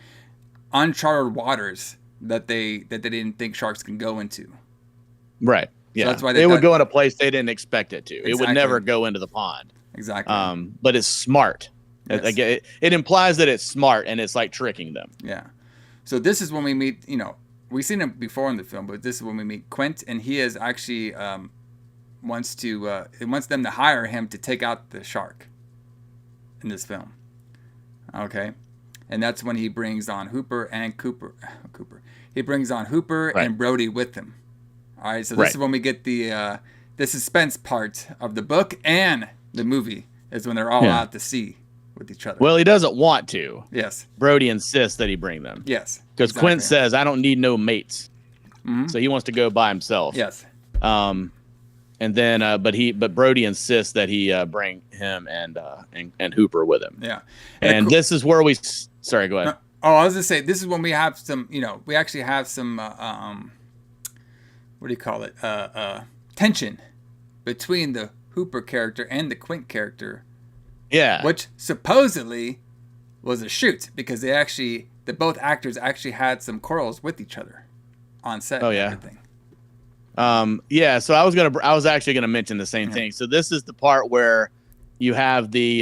[SPEAKER 2] uncharted waters that they didn't think sharks can go into.
[SPEAKER 4] Right. Yeah. So that's why they would go in a place they didn't expect it to. Exactly. It would never go into the pond. Exactly. But it's smart. Yes. It implies that it's smart, and it's like tricking them.
[SPEAKER 2] Yeah. So this is when we meet. We've seen him before in the film, but this is when we meet Quint, and he is actually wants them to hire him to take out the shark in this film. Okay, and that's when he brings on Hooper and Cooper. He brings on Hooper and Brody with him. All right, so this is when we get the suspense part of the book and the movie is when they're all out to sea with each other.
[SPEAKER 4] Well, he doesn't want to.
[SPEAKER 2] Yes.
[SPEAKER 4] Brody insists that he bring them.
[SPEAKER 2] Yes.
[SPEAKER 4] Because Quint says, I don't need no mates. Mm-hmm. So he wants to go by himself. Yes. And then, but Brody insists that he bring him and Hooper with him. Yeah. And this is where we. Sorry, go ahead.
[SPEAKER 2] I was gonna say this is when we have some. We actually have some. What do you call it? Tension between the Hooper character and the Quint character. Yeah. Which supposedly was a shoot because both actors actually had some quarrels with each other on set. Oh yeah. And everything.
[SPEAKER 4] Yeah. So I was actually gonna mention the same thing. So this is the part where you have the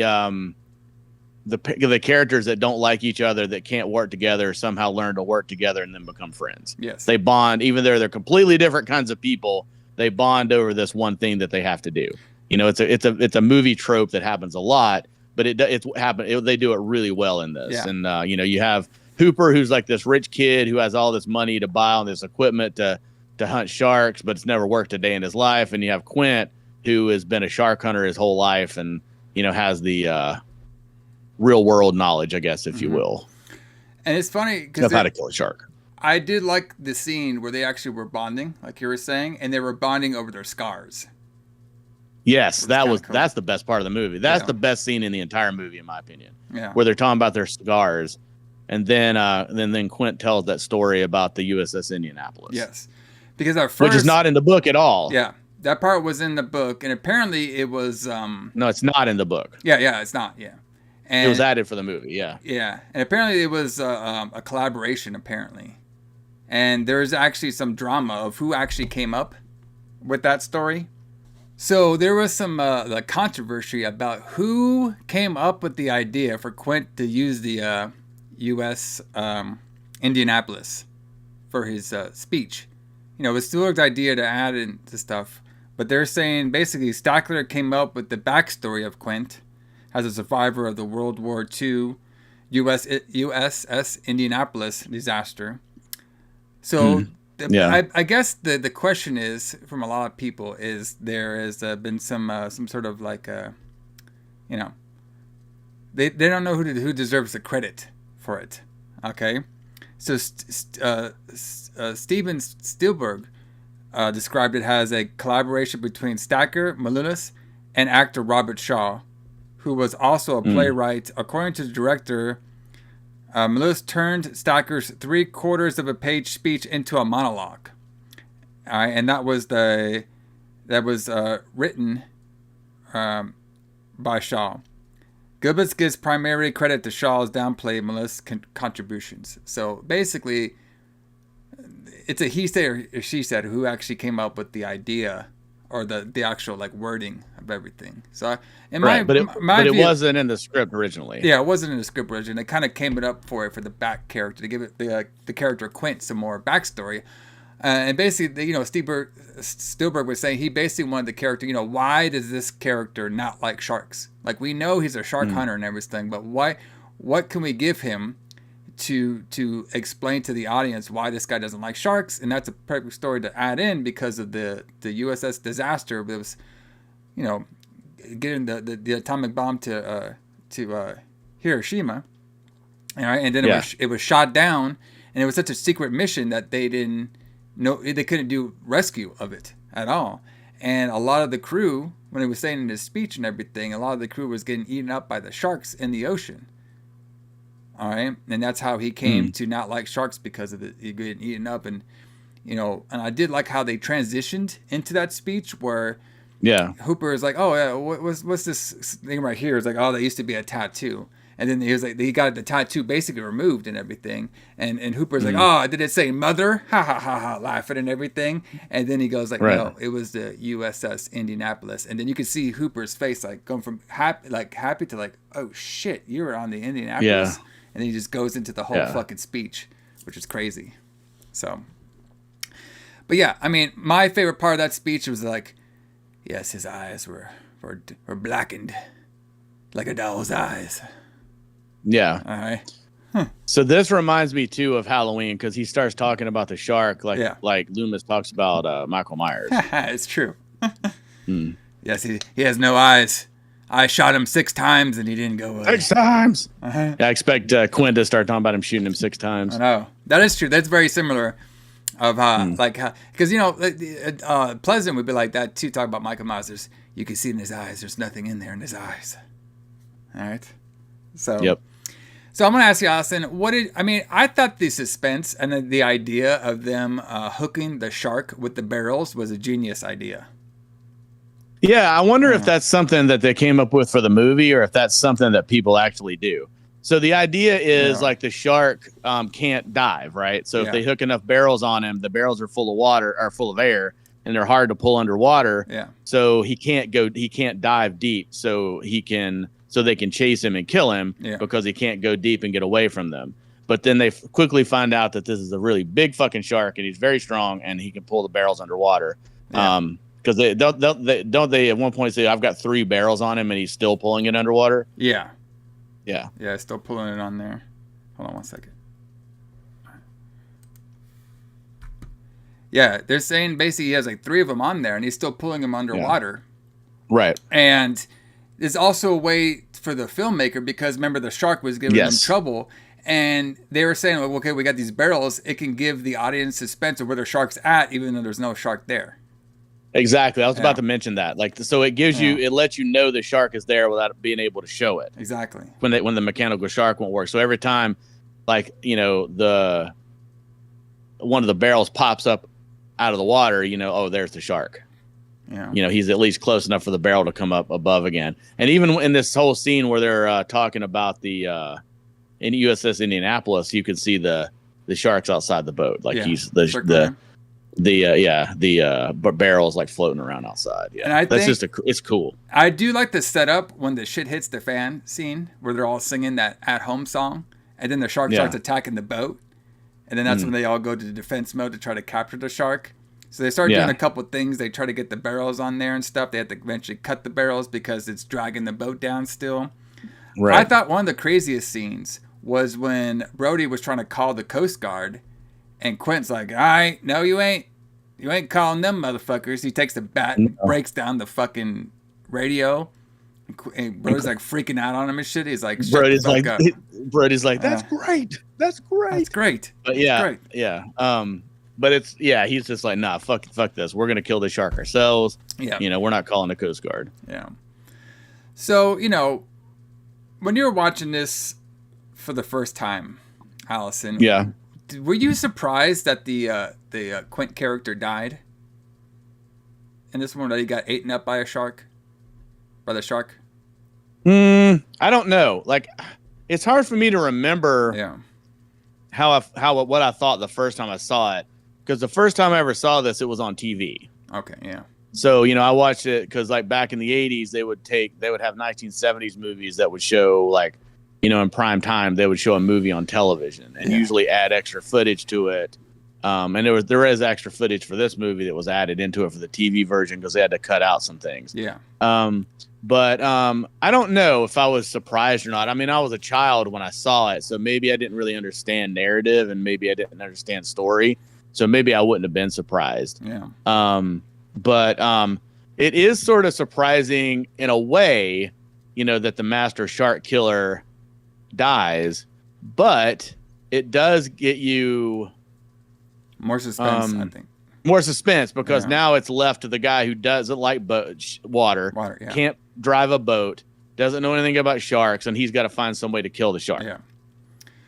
[SPEAKER 4] characters that don't like each other, that can't work together, somehow learn to work together and then become friends. Yes. They bond, even though they're completely different kinds of people. They bond over this one thing that they have to do. It's a movie trope that happens a lot, but they do it really well in this. Yeah. And you have Hooper, who's like this rich kid who has all this money to buy all this equipment to hunt sharks, but it's never worked a day in his life. And you have Quint, who has been a shark hunter his whole life, and has the real world knowledge, I guess, if you will.
[SPEAKER 2] And it's funny because
[SPEAKER 4] how to kill a shark.
[SPEAKER 2] I did like the scene where they actually were bonding, like you were saying, and they were bonding over their scars.
[SPEAKER 4] Yes,
[SPEAKER 2] Cool.
[SPEAKER 4] that's the best part of the movie. That's the best scene in the entire movie, in my opinion.
[SPEAKER 2] Yeah.
[SPEAKER 4] Where they're talking about their cigars, and then Quint tells that story about the USS Indianapolis.
[SPEAKER 2] Yes, because at first,
[SPEAKER 4] which is not in the book at all.
[SPEAKER 2] Yeah, that part was in the book, and apparently it was.
[SPEAKER 4] No, it's not in the book.
[SPEAKER 2] Yeah, it's not. Yeah, and
[SPEAKER 4] it was added for the movie. Yeah,
[SPEAKER 2] and apparently it was a collaboration. Apparently, and there's actually some drama of who actually came up with that story. So there was some controversy about who came up with the idea for Quint to use the U.S. Indianapolis for his speech. You know, it was Spielberg's idea to add into stuff, but they're saying basically Stackler came up with the backstory of Quint as a survivor of the World War II USS Indianapolis disaster. So. I guess the question is from a lot of people is there has been some sort of like you know, they don't know who deserves the credit for it. Okay, so Steven Spielberg described it as a collaboration between Stacker, Malulis, and actor Robert Shaw, who was also a playwright. According to the director, Malulis turned Stacker's 3/4 of a page speech into a monologue. All right, and that was written by Shaw. Gilbert gives primary credit to Shaw's downplay Malulis' contributions. So basically, it's a he said or she said who actually came up with the idea or the actual like wording of everything. So
[SPEAKER 4] but it wasn't in the script originally.
[SPEAKER 2] Yeah, it wasn't in the script originally. They kind of came it up for the back character to give it the character Quint some more backstory. And basically, you know, Spielberg was saying he basically wanted the character, you know, why does this character not like sharks? Like, we know he's a shark hunter and everything, but what can we give him to explain to the audience why this guy doesn't like sharks? And that's a perfect story to add in because of the USS disaster. It was, you know, getting the atomic bomb to Hiroshima, all right, and then it was shot down, and it was such a secret mission that they couldn't do rescue of it at all. And a lot of the crew, when he was saying in his speech and everything, a lot of the crew was getting eaten up by the sharks in the ocean. All right, and that's how he came to not like sharks, because of it. He getting eaten up, and you know, and I did like how they transitioned into that speech where Hooper is like, oh yeah, what's this thing right here? It's like, oh, that used to be a tattoo. And then he was like, he got the tattoo basically removed and everything. And Hooper's like, oh, did it say mother? Ha ha ha ha, laughing and everything. And then he goes like, no, it was the USS Indianapolis. And then you can see Hooper's face like going from happy to like, oh shit, you were on the Indianapolis. Yeah. And then he just goes into the whole fucking speech, which is crazy. So, but yeah, I mean, my favorite part of that speech was like, yes, his eyes were blackened like a doll's eyes.
[SPEAKER 4] Yeah.
[SPEAKER 2] All right.
[SPEAKER 4] So this reminds me too of Halloween, because he starts talking about the shark like Loomis talks about Michael Myers.
[SPEAKER 2] It's true. Yes, he has no eyes. I shot him 6 times and he didn't go away.
[SPEAKER 4] 6 times. Yeah, I expect Quint to start talking about him shooting him 6 times.
[SPEAKER 2] I know, that is true. That's very similar. Of because you know, Pleasant would be like that too. Talk about Michael Myers. You can see in his eyes. There's nothing in there in his eyes. All right. So.
[SPEAKER 4] Yep.
[SPEAKER 2] So I'm gonna ask you, Alison. I thought the suspense and the idea of them hooking the shark with the barrels was a genius idea.
[SPEAKER 4] Yeah, I wonder if that's something that they came up with for the movie, or if that's something that people actually do. So the idea is like the shark can't dive, right? So if they hook enough barrels on him, the barrels are full of water or full of air, and they're hard to pull underwater. Yeah. So he can't dive deep. So they can chase him and kill him because he can't go deep and get away from them. But then they quickly find out that this is a really big fucking shark, and he's very strong, and he can pull the barrels underwater. Yeah. Because they at one point say, I've got 3 barrels on him, and he's still pulling it underwater.
[SPEAKER 2] Yeah.
[SPEAKER 4] Yeah.
[SPEAKER 2] Yeah, still pulling it on there. Hold on one second. Yeah, they're saying basically he has like 3 of them on there, and he's still pulling them underwater.
[SPEAKER 4] Yeah. Right.
[SPEAKER 2] And there's also a way for the filmmaker, because remember the shark was giving them trouble, and they were saying, well, okay, we got these barrels. It can give the audience suspense of where the shark's at, even though there's no shark there.
[SPEAKER 4] Exactly. I was about to mention that. Like, so it gives you, it lets you know the shark is there without being able to show it.
[SPEAKER 2] Exactly.
[SPEAKER 4] When the mechanical shark won't work. So every time, like, you know, one of the barrels pops up out of the water, you know, oh, there's the shark.
[SPEAKER 2] Yeah.
[SPEAKER 4] You know, he's at least close enough for the barrel to come up above again. And even in this whole scene where they're talking about the in USS Indianapolis, you can see the sharks outside the boat. Like he's the barrel's like floating around outside. Yeah,
[SPEAKER 2] and I think
[SPEAKER 4] it's cool.
[SPEAKER 2] I do like the setup when the shit hits the fan scene where they're all singing that at home song, and then the shark starts attacking the boat, and then that's when they all go to defense mode to try to capture the shark. So they start doing a couple things. They try to get the barrels on there and stuff. They have to eventually cut the barrels because it's dragging the boat down still. Right. I thought one of the craziest scenes was when Brody was trying to call the Coast Guard, and Quint's like, "All right, no, you ain't calling them motherfuckers." He takes the bat and breaks down the fucking radio. And Brody's like freaking out on him and shit. He's like, Brody's like,
[SPEAKER 4] "That's great. That's great.
[SPEAKER 2] That's great."
[SPEAKER 4] But but it's he's just like, nah, fuck this. We're gonna kill the shark ourselves. Yeah, you know, we're not calling the Coast Guard.
[SPEAKER 2] Yeah. So, you know, when you were watching this for the first time, Alison, were you surprised that the Quint character died in this one, that he got eaten up by the shark?
[SPEAKER 4] I don't know. Like, it's hard for me to remember what I thought the first time I saw it. Because the first time I ever saw this, it was on TV.
[SPEAKER 2] Okay, yeah.
[SPEAKER 4] So, you know, I watched it because, like, back in the 80s, they would have 1970s movies that would show, like, you know, in prime time, they would show a movie on television and usually add extra footage to it. And there is extra footage for this movie that was added into it for the TV version because they had to cut out some things.
[SPEAKER 2] Yeah.
[SPEAKER 4] But I don't know if I was surprised or not. I mean, I was a child when I saw it, so maybe I didn't really understand narrative and maybe I didn't understand story. So maybe I wouldn't have been surprised.
[SPEAKER 2] Yeah.
[SPEAKER 4] But it is sort of surprising in a way, you know, that the master shark killer dies, but it does get you
[SPEAKER 2] more suspense, I think.
[SPEAKER 4] More suspense because now it's left to the guy who doesn't like water, can't drive a boat, doesn't know anything about sharks, and he's got to find some way to kill the shark.
[SPEAKER 2] Yeah.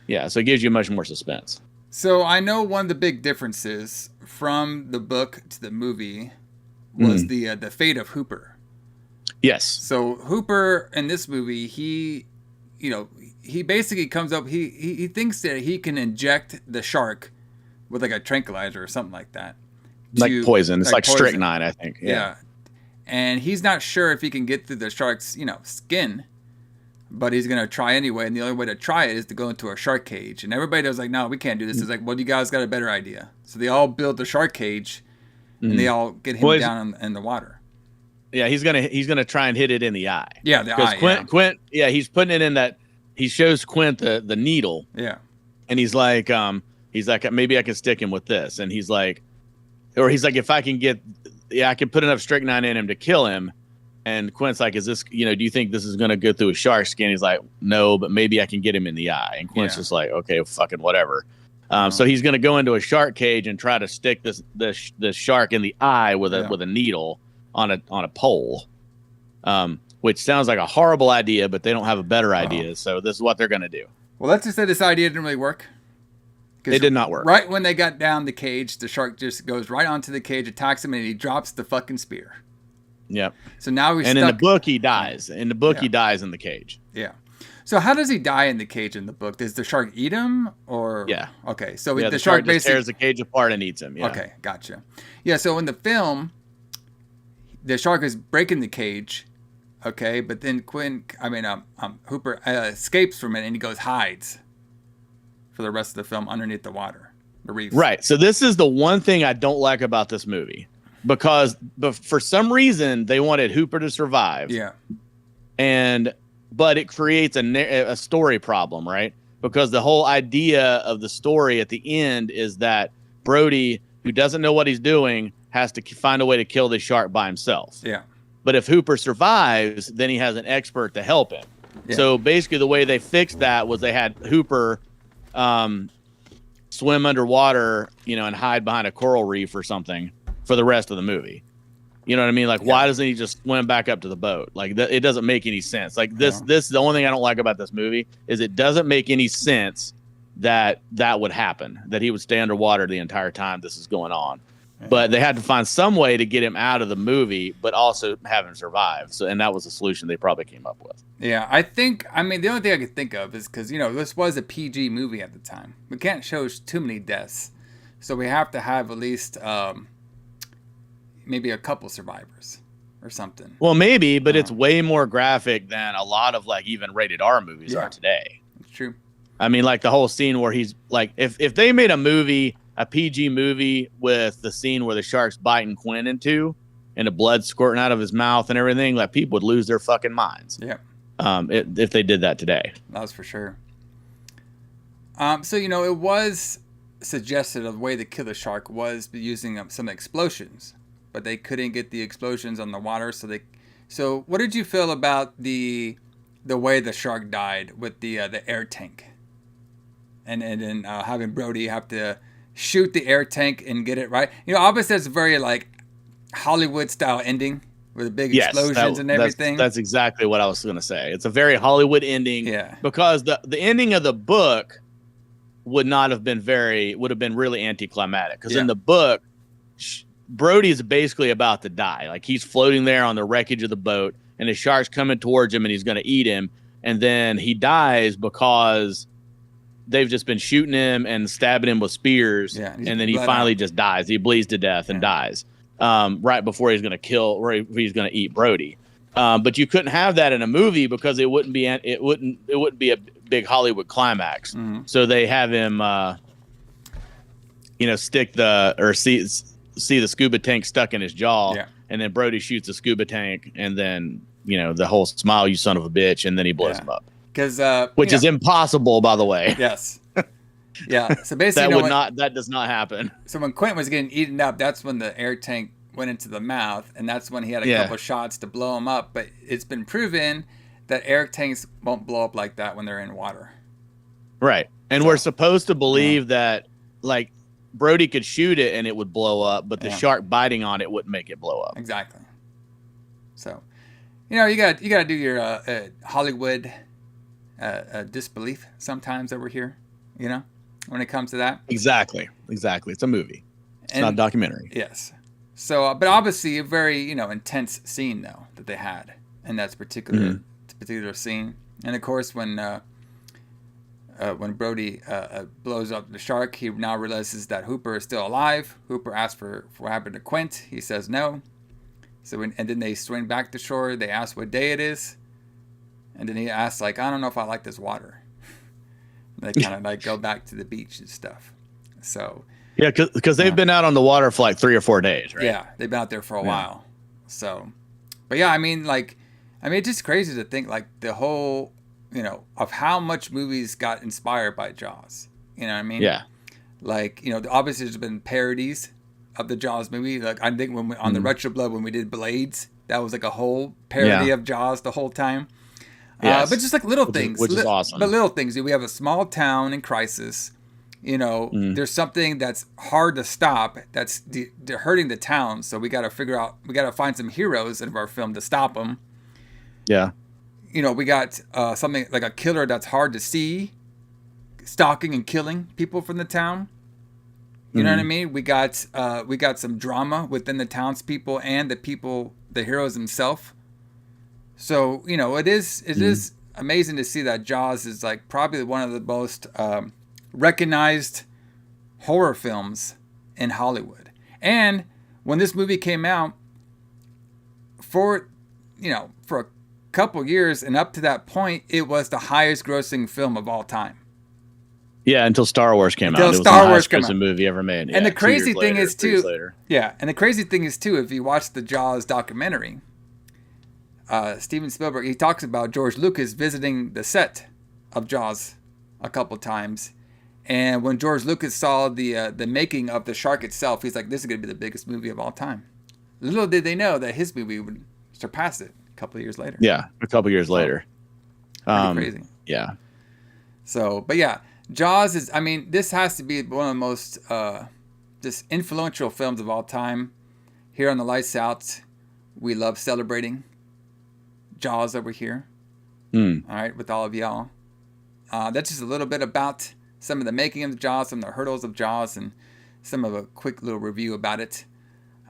[SPEAKER 4] Yeah, so it gives you much more suspense.
[SPEAKER 2] So I know one of the big differences from the book to the movie was the fate of Hooper.
[SPEAKER 4] Yes.
[SPEAKER 2] So Hooper in this movie, he basically comes up, he thinks that he can inject the shark with like a tranquilizer or something like that.
[SPEAKER 4] Like poison. It's like strychnine, I think.
[SPEAKER 2] Yeah. And he's not sure if he can get through the shark's, skin, but he's going to try anyway. And the only way to try it is to go into a shark cage. And everybody was like, no, we can't do this. It's like, well, you guys got a better idea. So they all build the shark cage and they all get him down in the water.
[SPEAKER 4] Yeah, he's gonna try and hit it in the eye.
[SPEAKER 2] Yeah, the eye.
[SPEAKER 4] Quint, he's putting it in that. He shows Quint the needle.
[SPEAKER 2] Yeah.
[SPEAKER 4] And he's like, maybe I can stick him with this. And he's like, if I can I can put enough strychnine in him to kill him. And Quint's like, is this, do you think this is going to go through a shark's skin? He's like, no, but maybe I can get him in the eye. And Quint's just like, okay, fucking whatever. So he's going to go into a shark cage and try to stick this shark in the eye with a needle on a pole, which sounds like a horrible idea, but they don't have a better idea. So this is what they're going to do.
[SPEAKER 2] Well, let's just say this idea didn't really work.
[SPEAKER 4] It did not work.
[SPEAKER 2] Right when they got down the cage, the shark just goes right onto the cage, attacks him, and he drops the fucking spear.
[SPEAKER 4] Yep.
[SPEAKER 2] So now he's
[SPEAKER 4] stuck.
[SPEAKER 2] In
[SPEAKER 4] the book, he dies. In the book, he dies in the cage.
[SPEAKER 2] Yeah. So how does he die in the cage in the book? Does the shark eat him, or?
[SPEAKER 4] Yeah.
[SPEAKER 2] Okay. So
[SPEAKER 4] the shark basically tears the cage apart and eats him. Yeah.
[SPEAKER 2] Okay, gotcha. Yeah. So in the film, the shark is breaking the cage. Okay, but then Hooper escapes from it and he hides for the rest of the film underneath the water, the reef.
[SPEAKER 4] Right. So this is the one thing I don't like about this movie, because for some reason they wanted Hooper to survive.
[SPEAKER 2] Yeah.
[SPEAKER 4] But it creates a story problem, right? Because the whole idea of the story at the end is that Brody, who doesn't know what he's doing, has to find a way to kill the shark by himself.
[SPEAKER 2] Yeah.
[SPEAKER 4] But if Hooper survives, then he has an expert to help him. Yeah. So basically the way they fixed that was they had Hooper swim underwater, and hide behind a coral reef or something for the rest of the movie. You know what I mean? Like, why doesn't he just swim back up to the boat? Like, it doesn't make any sense. Like, this the only thing I don't like about this movie is it doesn't make any sense that would happen, that he would stay underwater the entire time this is going on. Yeah. But they had to find some way to get him out of the movie, but also have him survive. So, and that was the solution they probably came up with.
[SPEAKER 2] Yeah, I mean, the only thing I could think of is because, this was a PG movie at the time. We can't show too many deaths. So we have to have at least maybe a couple survivors or something.
[SPEAKER 4] Well, maybe, but it's way more graphic than a lot of like even rated R movies are today.
[SPEAKER 2] It's true.
[SPEAKER 4] I mean, like the whole scene where he's like, if they made a PG movie with the scene where the shark's biting Quint in two and the blood squirting out of his mouth and everything, like people would lose their fucking minds.
[SPEAKER 2] Yeah.
[SPEAKER 4] If they did that today.
[SPEAKER 2] That was for sure. So, it was suggested the way to kill the shark was using some explosions, but they couldn't get the explosions on the water. So what did you feel about the way the shark died with the air tank, and then having Brody have to shoot the air tank and get it right? Obviously it's a very like Hollywood style ending with the big explosions and everything.
[SPEAKER 4] That's exactly what I was going to say. It's a very Hollywood ending.
[SPEAKER 2] Yeah.
[SPEAKER 4] Because the ending of the book would have been really anticlimactic. Because in the book, Brody is basically about to die. Like he's floating there on the wreckage of the boat, and the shark's coming towards him, and he's going to eat him. And then he dies because they've just been shooting him and stabbing him with spears. Yeah, and then he finally just dies. He bleeds to death and dies right before he's going to eat Brody. But you couldn't have that in a movie because it wouldn't be a big Hollywood climax. Mm-hmm. So they have him, see the scuba tank stuck in his jaw, and then Brody shoots the scuba tank, and then the whole smile, you son of a bitch, and then he blows him up. Which is impossible, by the way.
[SPEAKER 2] Yes. Yeah. So basically,
[SPEAKER 4] that does not happen.
[SPEAKER 2] So when Quint was getting eaten up, that's when the air tank went into the mouth, and that's when he had a couple shots to blow him up. But it's been proven that air tanks won't blow up like that when they're in water.
[SPEAKER 4] Right. And we're supposed to believe that like Brody could shoot it and it would blow up, but the shark biting on it wouldn't make it blow up.
[SPEAKER 2] Exactly. So, you got to do your Hollywood disbelief sometimes over here, when it comes to that.
[SPEAKER 4] Exactly. It's a movie. It's not a documentary.
[SPEAKER 2] Yes. So, but obviously a very, intense scene though that they had in that particular scene. And of course, when Brody blows up the shark, he now realizes that Hooper is still alive. Hooper asks for what happened to Quint. He says no. So and then they swim back to shore. They ask what day it is, and then he asks like, I don't know if I like this water. They kind of like go back to the beach and stuff. So
[SPEAKER 4] yeah, because they've been out on the water for like 3 or 4 days, right?
[SPEAKER 2] Yeah, they've been out there for a while. So, but yeah, it's just crazy to think like the whole, of how much movies got inspired by Jaws. You know what I mean?
[SPEAKER 4] Yeah.
[SPEAKER 2] Like, obviously there's been parodies of the Jaws movie. Like I think when on the Retro Blood, when we did Blades, that was like a whole parody of Jaws the whole time. Yes. But just like little things.
[SPEAKER 4] Which is awesome.
[SPEAKER 2] But little things. We have a small town in crisis. There's something that's hard to stop that's hurting the town. So we got to find some heroes in our film to stop them.
[SPEAKER 4] Yeah.
[SPEAKER 2] We got something like a killer that's hard to see, stalking and killing people from the town. You know what I mean? We got some drama within the townspeople and the heroes themselves. So, it is amazing to see that Jaws is like probably one of the most recognized horror films in Hollywood. And when this movie came out, for a couple years and up to that point, it was the highest grossing film of all time.
[SPEAKER 4] Yeah, until Star Wars came out. It was the highest grossing movie ever made.
[SPEAKER 2] And the crazy thing is too, if you watch the Jaws documentary, Steven Spielberg, he talks about George Lucas visiting the set of Jaws a couple times. And when George Lucas saw the making of the shark itself, he's like, this is going to be the biggest movie of all time. Little did they know that his movie would surpass it a couple of years later.
[SPEAKER 4] Yeah, a couple of years later.
[SPEAKER 2] Crazy.
[SPEAKER 4] Yeah.
[SPEAKER 2] So, but yeah, Jaws is, this has to be one of the most just influential films of all time. Here on the Lights Out, we love celebrating Jaws over here. All right, with all of y'all. That's just a little bit about some of the making of Jaws, some of the hurdles of Jaws, and some of a quick little review about it.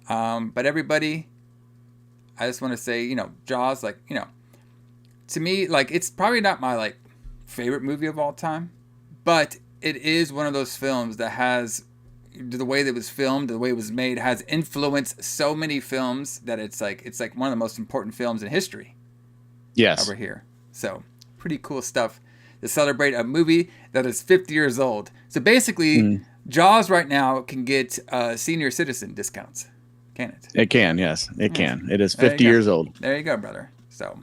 [SPEAKER 2] But everybody, I just want to say, you know, Jaws, like, you know, to me, like, it's probably not my, like, favorite movie of all time, but it is one of those films that has, the way that it was filmed, the way it was made, has influenced so many films that it's like one of the most important films in history.
[SPEAKER 4] Yes.
[SPEAKER 2] Over here. So, pretty cool stuff to celebrate a movie that is 50 years old. So basically, Jaws right now can get senior citizen discounts. Can it?
[SPEAKER 4] It can, yes. It can. It is 50 years old.
[SPEAKER 2] There you go, brother. So,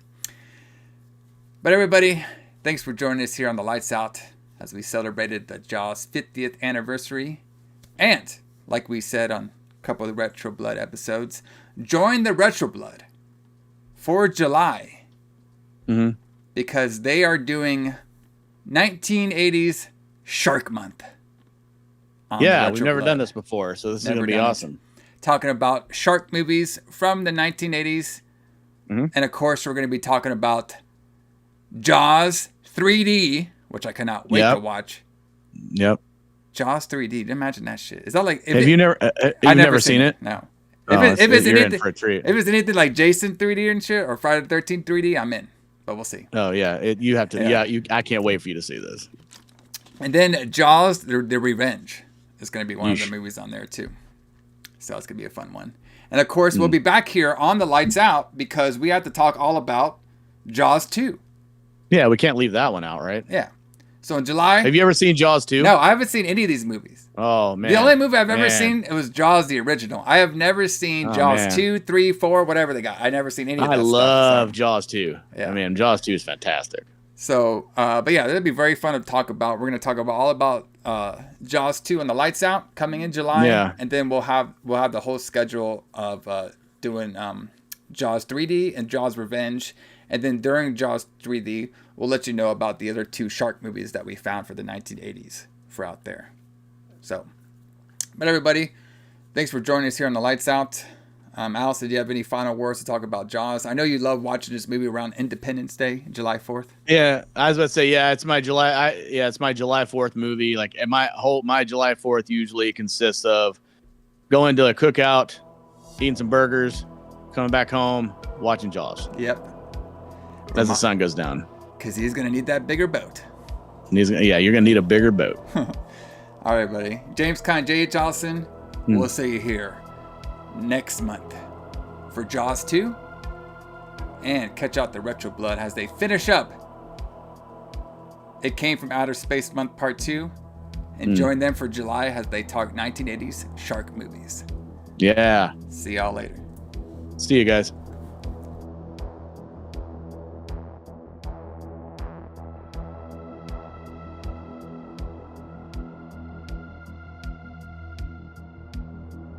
[SPEAKER 2] but everybody, thanks for joining us here on the Lights Out as we celebrated the Jaws 50th anniversary. And, like we said on a couple of the Retro Blood episodes, join the Retro Blood for July. Because they are doing 1980s Shark Month.
[SPEAKER 4] Yeah, we've never done this before, so this is going to be awesome.
[SPEAKER 2] Talking about shark movies from the 1980s. And of course, we're going to be talking about Jaws 3D, which I cannot wait to watch.
[SPEAKER 4] Yep.
[SPEAKER 2] Jaws 3D. Imagine that shit. Is that like...
[SPEAKER 4] Have you never seen it?
[SPEAKER 2] No.
[SPEAKER 4] If it's
[SPEAKER 2] anything like Jason 3D and shit, or Friday the 13th 3D, I'm in. But we'll see.
[SPEAKER 4] Oh, yeah. You have to... Yeah, I can't wait for you to see this.
[SPEAKER 2] And then Jaws, The Revenge is going to be one of the movies on there, too. So it's going to be a fun one. And, of course, we'll be back here on the Lights Out because we have to talk all about Jaws 2.
[SPEAKER 4] Yeah, we can't leave that one out, right?
[SPEAKER 2] Yeah. So in July...
[SPEAKER 4] Have you ever seen Jaws 2?
[SPEAKER 2] No, I haven't seen any of these movies.
[SPEAKER 4] Oh, man.
[SPEAKER 2] The only movie I've ever seen, it was Jaws, the original. I have never seen Jaws 2, 3, 4, whatever they got. I've never seen any of that stuff. I love
[SPEAKER 4] Jaws 2. Yeah. I mean, Jaws 2 is fantastic.
[SPEAKER 2] So, but yeah, that'd be very fun to talk about. We're going to talk about all about Jaws 2 and the Lights Out coming in July. Yeah. And then we'll have the whole schedule of doing Jaws 3D and Jaws Revenge. And then during Jaws 3D, we'll let you know about the other two shark movies that we found for the 1980s for out there. So, but everybody, thanks for joining us here on the Lights Out. Alison, do you have any final words to talk about Jaws? I know you love watching this movie around Independence Day, July 4th.
[SPEAKER 4] Yeah, I was about to say, it's my July 4th movie. Like, my July 4th usually consists of going to a cookout, eating some burgers, coming back home, watching Jaws.
[SPEAKER 2] Yep.
[SPEAKER 4] As the sun goes down.
[SPEAKER 2] Because he's going to need that bigger boat.
[SPEAKER 4] You're going to need a bigger boat.
[SPEAKER 2] All right, buddy. James Kline and J.H. Alison, we'll see you here next month for Jaws 2. And catch out the Retro Blood as they finish up It Came from Outer Space Month Part 2. And join them for July as they talk 1980s shark movies.
[SPEAKER 4] Yeah.
[SPEAKER 2] See y'all later.
[SPEAKER 4] See you guys.